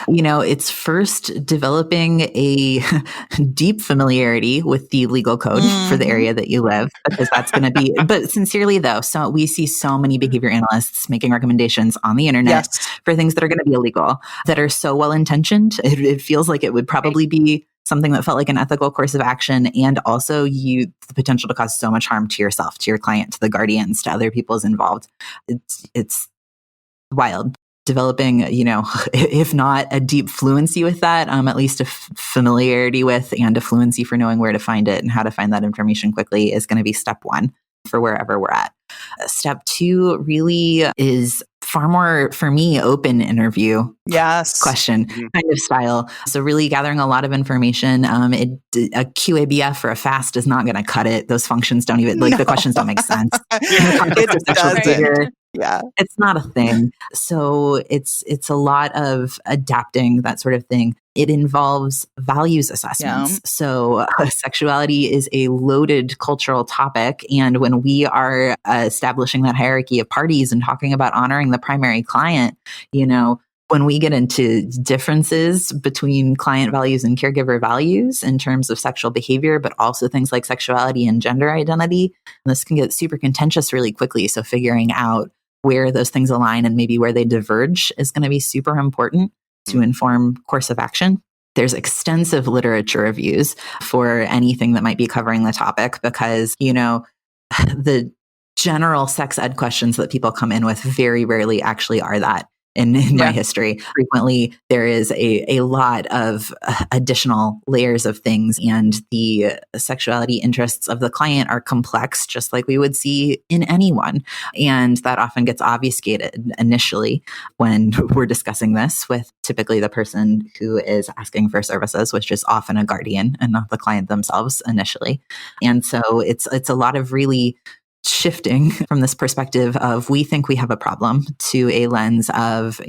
it's first developing a deep familiarity with the legal code for the area that you live, because that's going to be, but sincerely though, so we see so many behavior analysts making recommendations on the internet for things that are going to be illegal, that are so well-intentioned. It feels like it would probably be something that felt like an ethical course of action, and also the potential to cause so much harm to yourself, to your client, to the guardians, to other people's involved. It's wild. Developing, if not a deep fluency with that, at least a familiarity with and a fluency for knowing where to find it and how to find that information quickly is going to be step 1 for wherever we're at. Step 2 really is far more, for me, open interview question kind of style. So really gathering a lot of information. A QABF for a fast is not going to cut it. Those functions don't even, the questions don't make sense. It doesn't. Yeah. It's not a thing. So it's a lot of adapting, that sort of thing. It involves values assessments. Yeah. So sexuality is a loaded cultural topic. And when we are establishing that hierarchy of parties and talking about honoring the primary client, when we get into differences between client values and caregiver values in terms of sexual behavior, but also things like sexuality and gender identity, this can get super contentious really quickly. So figuring out where those things align and maybe where they diverge is going to be super important to inform course of action. There's extensive literature reviews for anything that might be covering the topic because, the general sex ed questions that people come in with very rarely actually are that. In my history, frequently there is a lot of additional layers of things, and the sexuality interests of the client are complex, just like we would see in anyone. And that often gets obfuscated initially when we're discussing this with typically the person who is asking for services, which is often a guardian and not the client themselves initially. And so it's a lot of really shifting from this perspective of we think we have a problem to a lens of,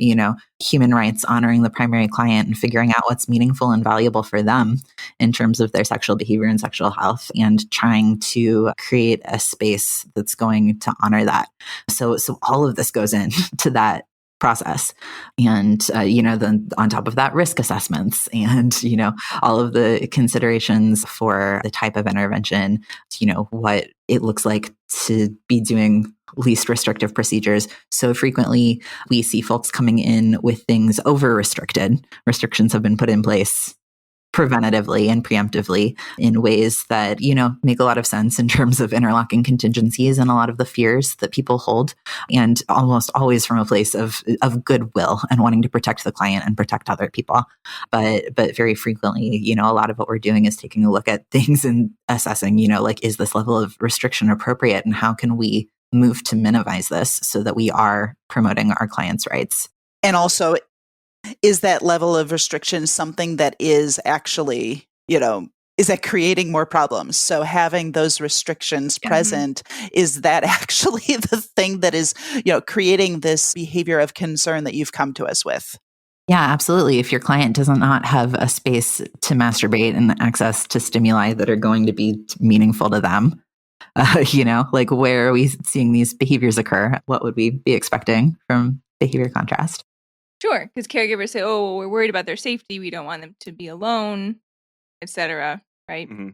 human rights, honoring the primary client and figuring out what's meaningful and valuable for them in terms of their sexual behavior and sexual health, and trying to create a space that's going to honor that. So all of this goes into that process. And, then on top of that, risk assessments and, all of the considerations for the type of intervention, what it looks like to be doing least restrictive procedures. So frequently we see folks coming in with things over restricted. Restrictions have been put in place preventatively and preemptively in ways that, make a lot of sense in terms of interlocking contingencies and a lot of the fears that people hold, and almost always from a place of goodwill and wanting to protect the client and protect other people. But very frequently, a lot of what we're doing is taking a look at things and assessing, is this level of restriction appropriate, and how can we move to minimize this so that we are promoting our clients' rights? And is that level of restriction something that is actually, is that creating more problems? So having those restrictions present, is that actually the thing that is, creating this behavior of concern that you've come to us with? Yeah, absolutely. If your client does not have a space to masturbate and access to stimuli that are going to be meaningful to them, where are we seeing these behaviors occur? What would we be expecting from behavior contrast? Sure, because caregivers say, "Oh, we're worried about their safety. We don't want them to be alone, etc." Right? Mm-hmm.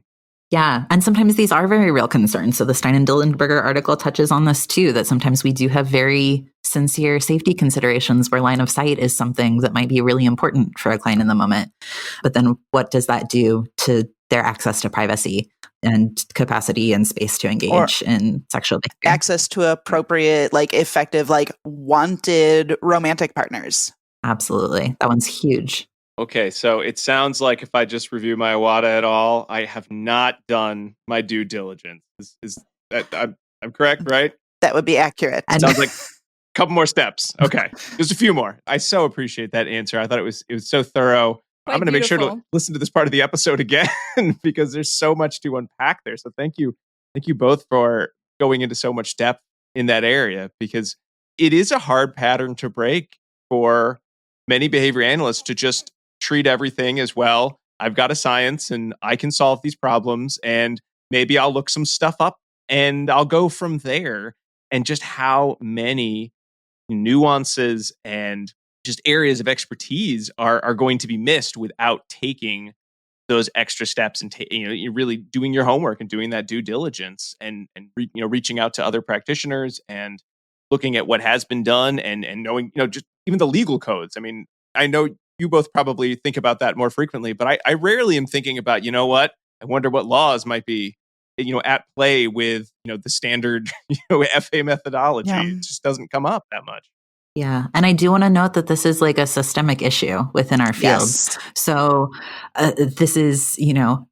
Yeah, and sometimes these are very real concerns. So the Stein and Dillenburger article touches on this too, that sometimes we do have very sincere safety considerations where line of sight is something that might be really important for a client in the moment. But then what does that do to their access to privacy and capacity and space to engage in sexual behavior? Access to appropriate, effective, wanted romantic partners. Absolutely. That one's huge. Okay, so it sounds like if I just review my AWADA at all, I have not done my due diligence. Is that I'm correct, right? That would be accurate. Sounds like a couple more steps. Okay, just a few more. I so appreciate that answer. I thought it was so thorough. Quite I'm going to make sure beautiful. to listen to this part of the episode again because there's so much to unpack there. So thank you both for going into so much depth in that area, because it is a hard pattern to break for many behavior analysts to just treat everything as, well, I've got a science and I can solve these problems, and maybe I'll look some stuff up and I'll go from there. And just how many nuances and just areas of expertise are going to be missed without taking those extra steps and you're really doing your homework and doing that due diligence and reaching out to other practitioners and looking at what has been done and knowing, just even the legal codes. I mean, I know you both probably think about that more frequently, but I rarely am thinking about, I wonder what laws might be, at play with, the standard, FA methodology. Yeah. It just doesn't come up that much. Yeah. And I do want to note that this is like a systemic issue within our field. Yes. So this is,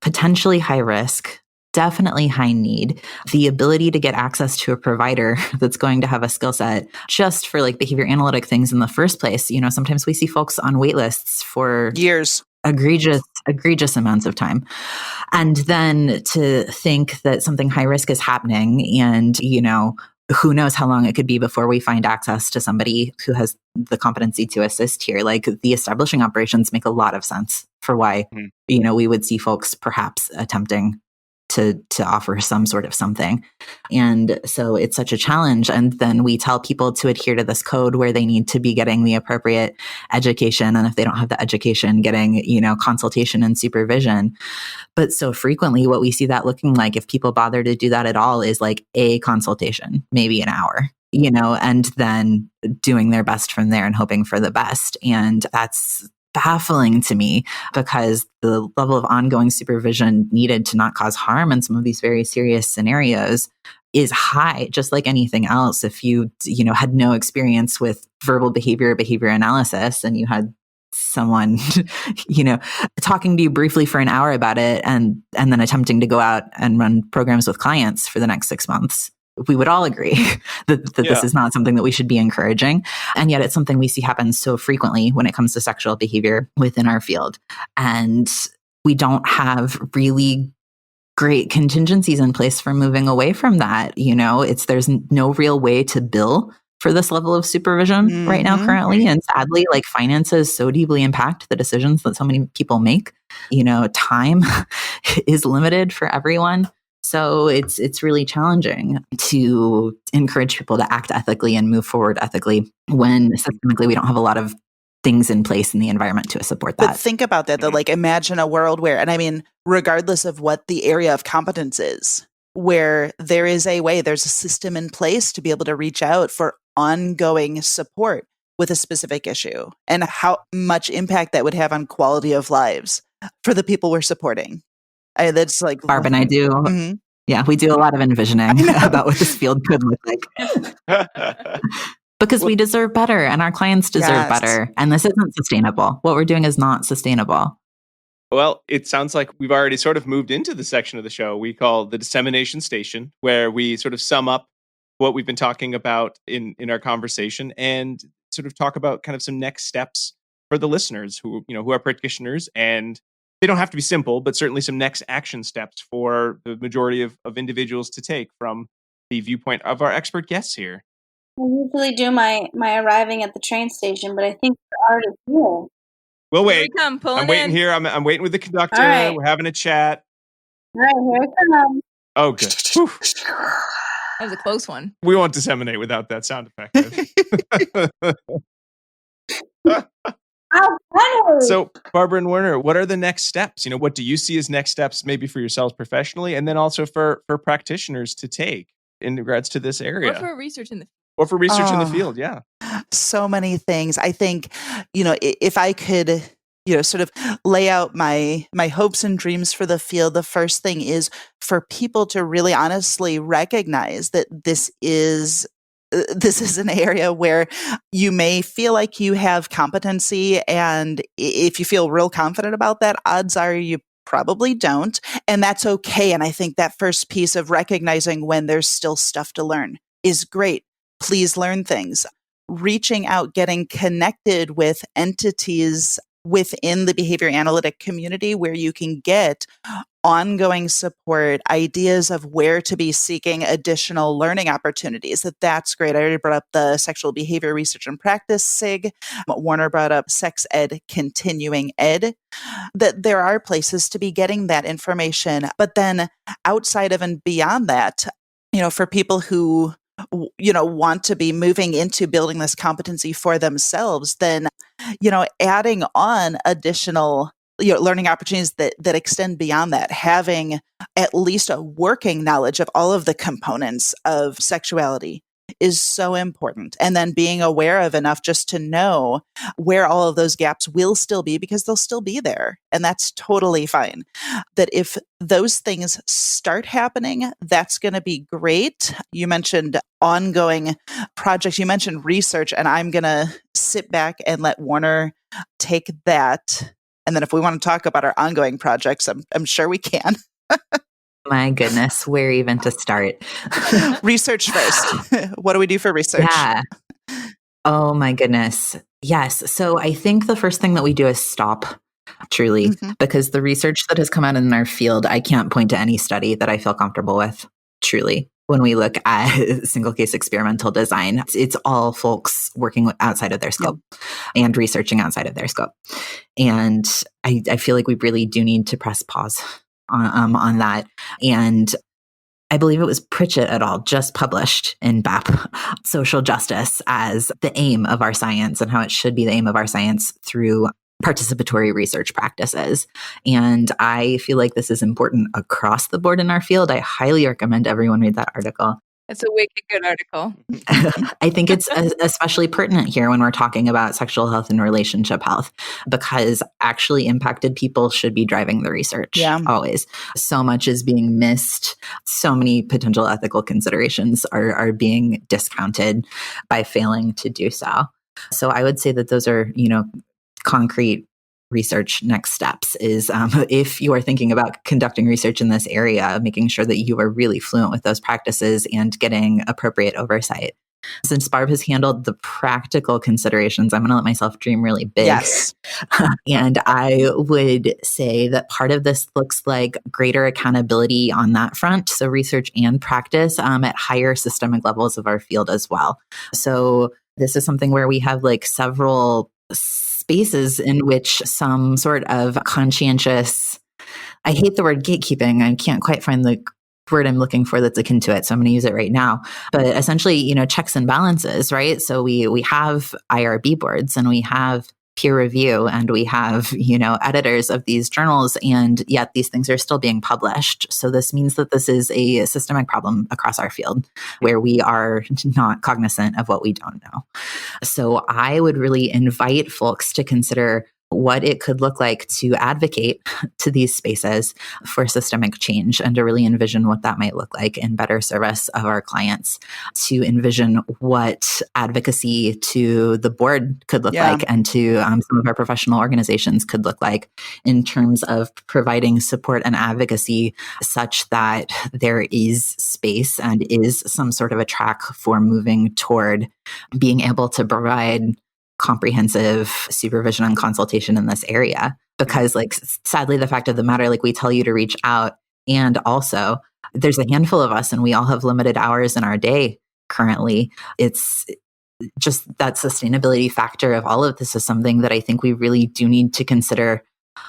potentially high risk definitely high need. The ability to get access to a provider that's going to have a skill set just for like behavior analytic things in the first place. You know, sometimes we see folks on wait lists for years, egregious amounts of time. And then to think that something high risk is happening and, you know, who knows how long it could be before we find access to somebody who has the competency to assist here. Like the establishing operations make a lot of sense for why, you know, we would see folks perhaps attempting to offer some sort of something. And so it's such a challenge. And then we tell people to adhere to this code where they need to be getting the appropriate education. And if they don't have the education, getting, you know, consultation and supervision. But so frequently what we see that looking like, if people bother to do that at all, is like a consultation, maybe an hour, you know, and then doing their best from there and hoping for the best. And that's baffling to me because the level of ongoing supervision needed to not cause harm in some of these very serious scenarios is high, just like anything else. If you know, had no experience with verbal behavior analysis and you had someone, you know, talking to you briefly for an hour about it and then attempting to go out and run programs with clients for the next 6 months, we would all agree that this is not something that we should be encouraging. And yet it's something we see happen so frequently when it comes to sexual behavior within our field. And we don't have really great contingencies in place for moving away from that. You know, there's no real way to bill for this level of supervision right now currently. And sadly, like finances so deeply impact the decisions that so many people make. You know, time is limited for everyone. So it's really challenging to encourage people to act ethically and move forward ethically when systemically we don't have a lot of things in place in the environment to support that. But think about that, though. Like imagine a world where, and I mean, regardless of what the area of competence is, where there is a way, there's a system in place to be able to reach out for ongoing support with a specific issue and how much impact that would have on quality of lives for the people we're supporting. That's like Barb and I do. Yeah, we do a lot of envisioning about what this field could look like. Because we deserve better and our clients deserve better. And this isn't sustainable. What we're doing is not sustainable. Well, it sounds like we've already sort of moved into the section of the show we call the dissemination station, where we sort of sum up what we've been talking about in our conversation and sort of talk about kind of some next steps for the listeners who are practitioners, and they don't have to be simple, but certainly some next action steps for the majority of individuals to take from the viewpoint of our expert guests here. I usually do my arriving at the train station, but I think you're already here. We'll wait. Here we come, I'm waiting here. I'm waiting with the conductor. Right. We're having a chat. All right, here it comes. Oh, good. Whew. That was a close one. We won't disseminate without that sound effect. So, Barbara and Werner, what are the next steps? What do you see as next steps, maybe for yourselves professionally, and then also for practitioners to take in regards to this area? Or for research in the field, yeah. So many things. I think, if I could, sort of lay out my hopes and dreams for the field, the first thing is for people to really honestly recognize that this is an area where you may feel like you have competency, and if you feel real confident about that, odds are you probably don't, and that's okay. And I think that first piece of recognizing when there's still stuff to learn is great. Please learn things. Reaching out, getting connected with entities within the behavior analytic community where you can get ongoing support, ideas of where to be seeking additional learning opportunities. That's great. I already brought up the Sexual Behavior Research and Practice SIG. Werner brought up Sex Ed Continuing Ed. That there are places to be getting that information. But then outside of and beyond that, for people who want to be moving into building this competency for themselves, then, adding on additional learning opportunities that extend beyond that, having at least a working knowledge of all of the components of sexuality is so important. And then being aware of enough just to know where all of those gaps will still be, because they'll still be there. And that's totally fine. That if those things start happening, that's going to be great. You mentioned ongoing projects, you mentioned research, and I'm going to sit back and let Werner take that. And then if we want to talk about our ongoing projects, I'm sure we can. My goodness, where even to start? Research first. What do we do for research? Yeah. Oh my goodness. Yes. So I think the first thing that we do is stop, truly, because the research that has come out in our field, I can't point to any study that I feel comfortable with, truly. When we look at single case experimental design, it's all folks working outside of their scope and researching outside of their scope. And I feel like we really do need to press pause on that. And I believe it was Pritchett et al. Just published in BAP social justice as the aim of our science and how it should be the aim of our science through participatory research practices. And I feel like this is important across the board in our field. I highly recommend everyone read that article. It's a wicked good article. I think it's especially pertinent here when we're talking about sexual health and relationship health, because actually impacted people should be driving the research always. So much is being missed. So many potential ethical considerations are being discounted by failing to do so. So I would say that those are, concrete research next steps is if you are thinking about conducting research in this area, making sure that you are really fluent with those practices and getting appropriate oversight. Since Barb has handled the practical considerations, I'm going to let myself dream really big. Yes. And I would say that part of this looks like greater accountability on that front. So research and practice at higher systemic levels of our field as well. So this is something where we have like several spaces in which some sort of conscientious, I hate the word gatekeeping. I can't quite find the word I'm looking for that's akin to it. So I'm going to use it right now. But essentially, checks and balances, right? So we have IRB boards and we have peer review and we have, editors of these journals, and yet these things are still being published. So this means that this is a systemic problem across our field where we are not cognizant of what we don't know. So I would really invite folks to consider what it could look like to advocate to these spaces for systemic change and to really envision what that might look like in better service of our clients, to envision what advocacy to the board could look like and to some of our professional organizations could look like in terms of providing support and advocacy such that there is space and is some sort of a track for moving toward being able to provide comprehensive supervision and consultation in this area. Because sadly, the fact of the matter, we tell you to reach out, and also there's a handful of us and we all have limited hours in our day currently. It's just that sustainability factor of all of this is something that I think we really do need to consider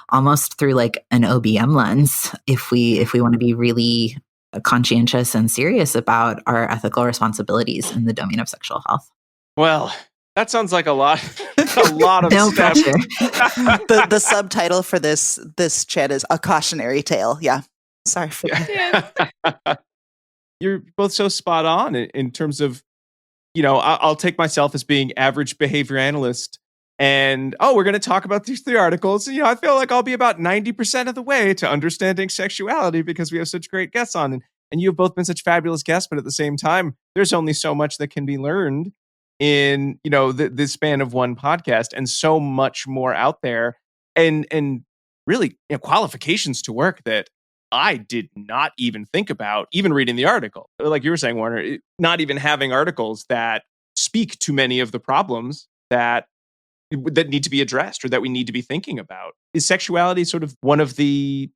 almost through an OBM lens if we want to be really conscientious and serious about our ethical responsibilities in the domain of sexual health. Well, that sounds like a lot of no steps. The subtitle for this chat is A Cautionary Tale. Yeah. Sorry for that. You're both so spot on in terms of, I'll take myself as being average behavior analyst and, we're going to talk about these 3 articles. I feel like I'll be about 90% of the way to understanding sexuality because we have such great guests on. And you have both been such fabulous guests, but at the same time, there's only so much that can be learned in the span of one podcast, and so much more out there, and really qualifications to work that I did not even think about, even reading the article. Like you were saying, Werner, not even having articles that speak to many of the problems that need to be addressed or that we need to be thinking about. Is sexuality sort of one of the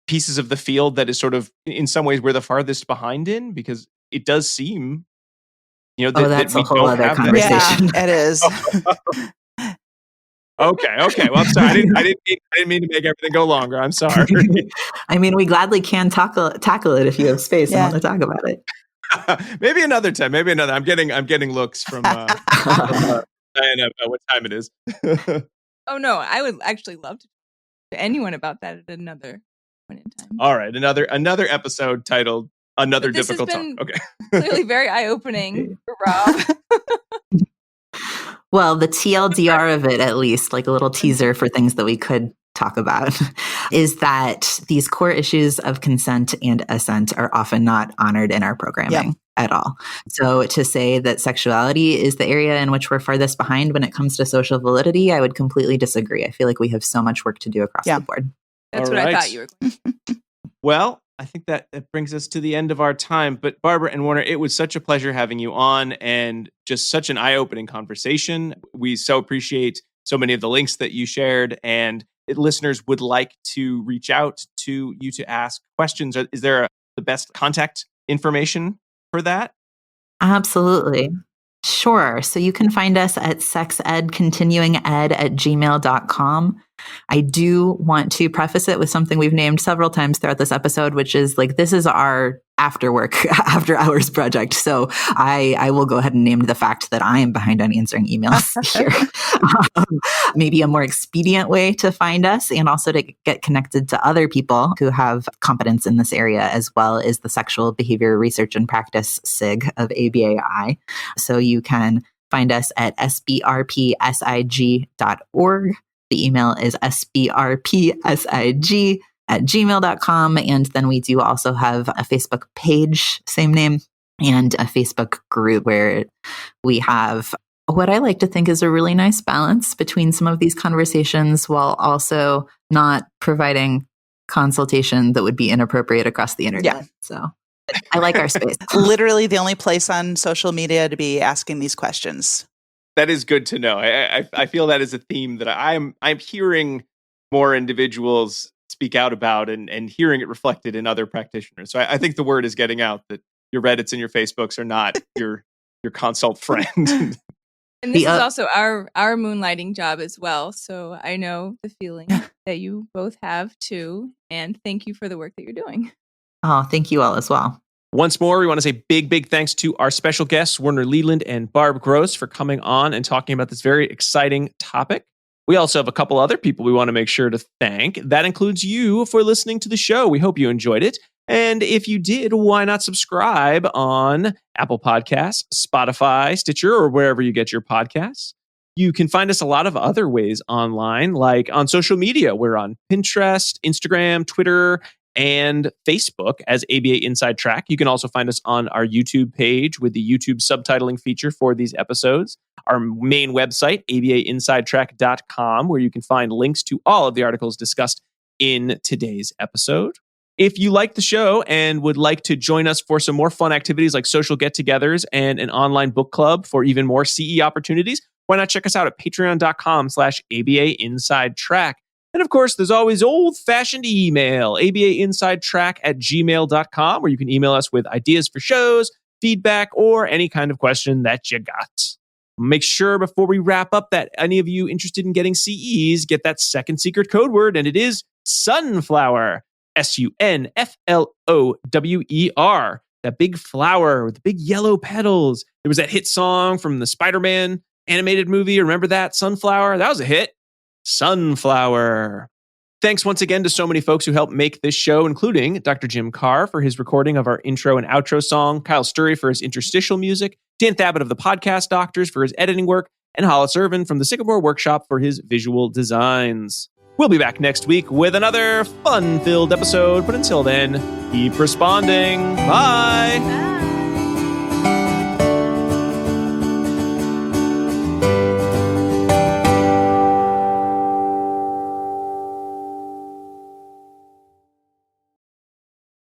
pieces of the field that is sort of in some ways we're the farthest behind in? Because it does seem that's a whole other conversation. Yeah, it is. Okay. Well, I'm sorry. I didn't mean to make everything go longer. I'm sorry. I mean, we gladly can tackle it if you have space and want to talk about it. Maybe another time. Maybe another. I'm getting looks from Diana about what time it is. Oh no, I would actually love to talk to anyone about that at another point in time. All right, another episode titled Another Difficult Talk. Okay. Clearly very eye-opening for Rob. Well, the TLDR of it, at least, like a little teaser for things that we could talk about, is that these core issues of consent and assent are often not honored in our programming at all. So to say that sexuality is the area in which we're farthest behind when it comes to social validity, I would completely disagree. I feel like we have so much work to do across the board. That's all what I thought you were going to say. Well, I think that brings us to the end of our time. But Barbara and Werner, it was such a pleasure having you on and just such an eye-opening conversation. We so appreciate so many of the links that you shared. And if listeners would like to reach out to you to ask questions, is there the best contact information for that? Absolutely. Sure. So you can find us at sexedcontinuinged@gmail.com. I do want to preface it with something we've named several times throughout this episode, which is like, this is our after work, after hours project. So I will go ahead and name the fact that I am behind on answering emails here. Maybe a more expedient way to find us and also to get connected to other people who have competence in this area as well is the Sexual Behavior Research and Practice SIG of ABAI. So you can find us at sbrpsig.org. The email is sbrpsig@gmail.com. And then we do also have a Facebook page, same name, and a Facebook group where we have what I like to think is a really nice balance between some of these conversations while also not providing consultation that would be inappropriate across the internet. Yeah. So I like our space. Literally the only place on social media to be asking these questions. That is good to know. I feel that is a theme that I'm hearing more individuals speak out about and hearing it reflected in other practitioners. So I think the word is getting out that your Reddits and your Facebooks are not your consult friend. And this is also our moonlighting job as well. So I know the feeling that you both have too. And thank you for the work that you're doing. Oh, thank you all as well. Once more, we want to say big thanks to our special guests, Werner Leland and Barb Gross, for coming on and talking about this very exciting topic. We also have a couple other people we want to make sure to thank. That includes you for listening to the show. We hope you enjoyed it. And if you did, why not subscribe on Apple Podcasts, Spotify, Stitcher, or wherever you get your podcasts. You can find us a lot of other ways online, like on social media. We're on Pinterest, Instagram, Twitter, and Facebook as ABA Inside Track. You can also find us on our YouTube page with the YouTube subtitling feature for these episodes. Our main website, abainsidetrack.com, where you can find links to all of the articles discussed in today's episode. If you like the show and would like to join us for some more fun activities like social get-togethers and an online book club for even more CE opportunities, why not check us out at patreon.com/ABA Inside Track. And of course, there's always old-fashioned email, abainsidetrack@gmail.com, where you can email us with ideas for shows, feedback, or any kind of question that you got. Make sure before we wrap up that any of you interested in getting CEs get that second secret code word, and it is sunflower, SUNFLOWER. That big flower with the big yellow petals. There was that hit song from the Spider-Man animated movie. Remember that? Sunflower? That was a hit. Sunflower. Thanks once again to so many folks who helped make this show, including Dr. Jim Carr for his recording of our intro and outro song, Kyle Sturry for his interstitial music, Dan Thabit of the Podcast Doctors for his editing work, and Hollis Irvin from the Sycamore Workshop for his visual designs. We'll be back next week with another fun-filled episode, but until then, keep responding. Bye! Bye.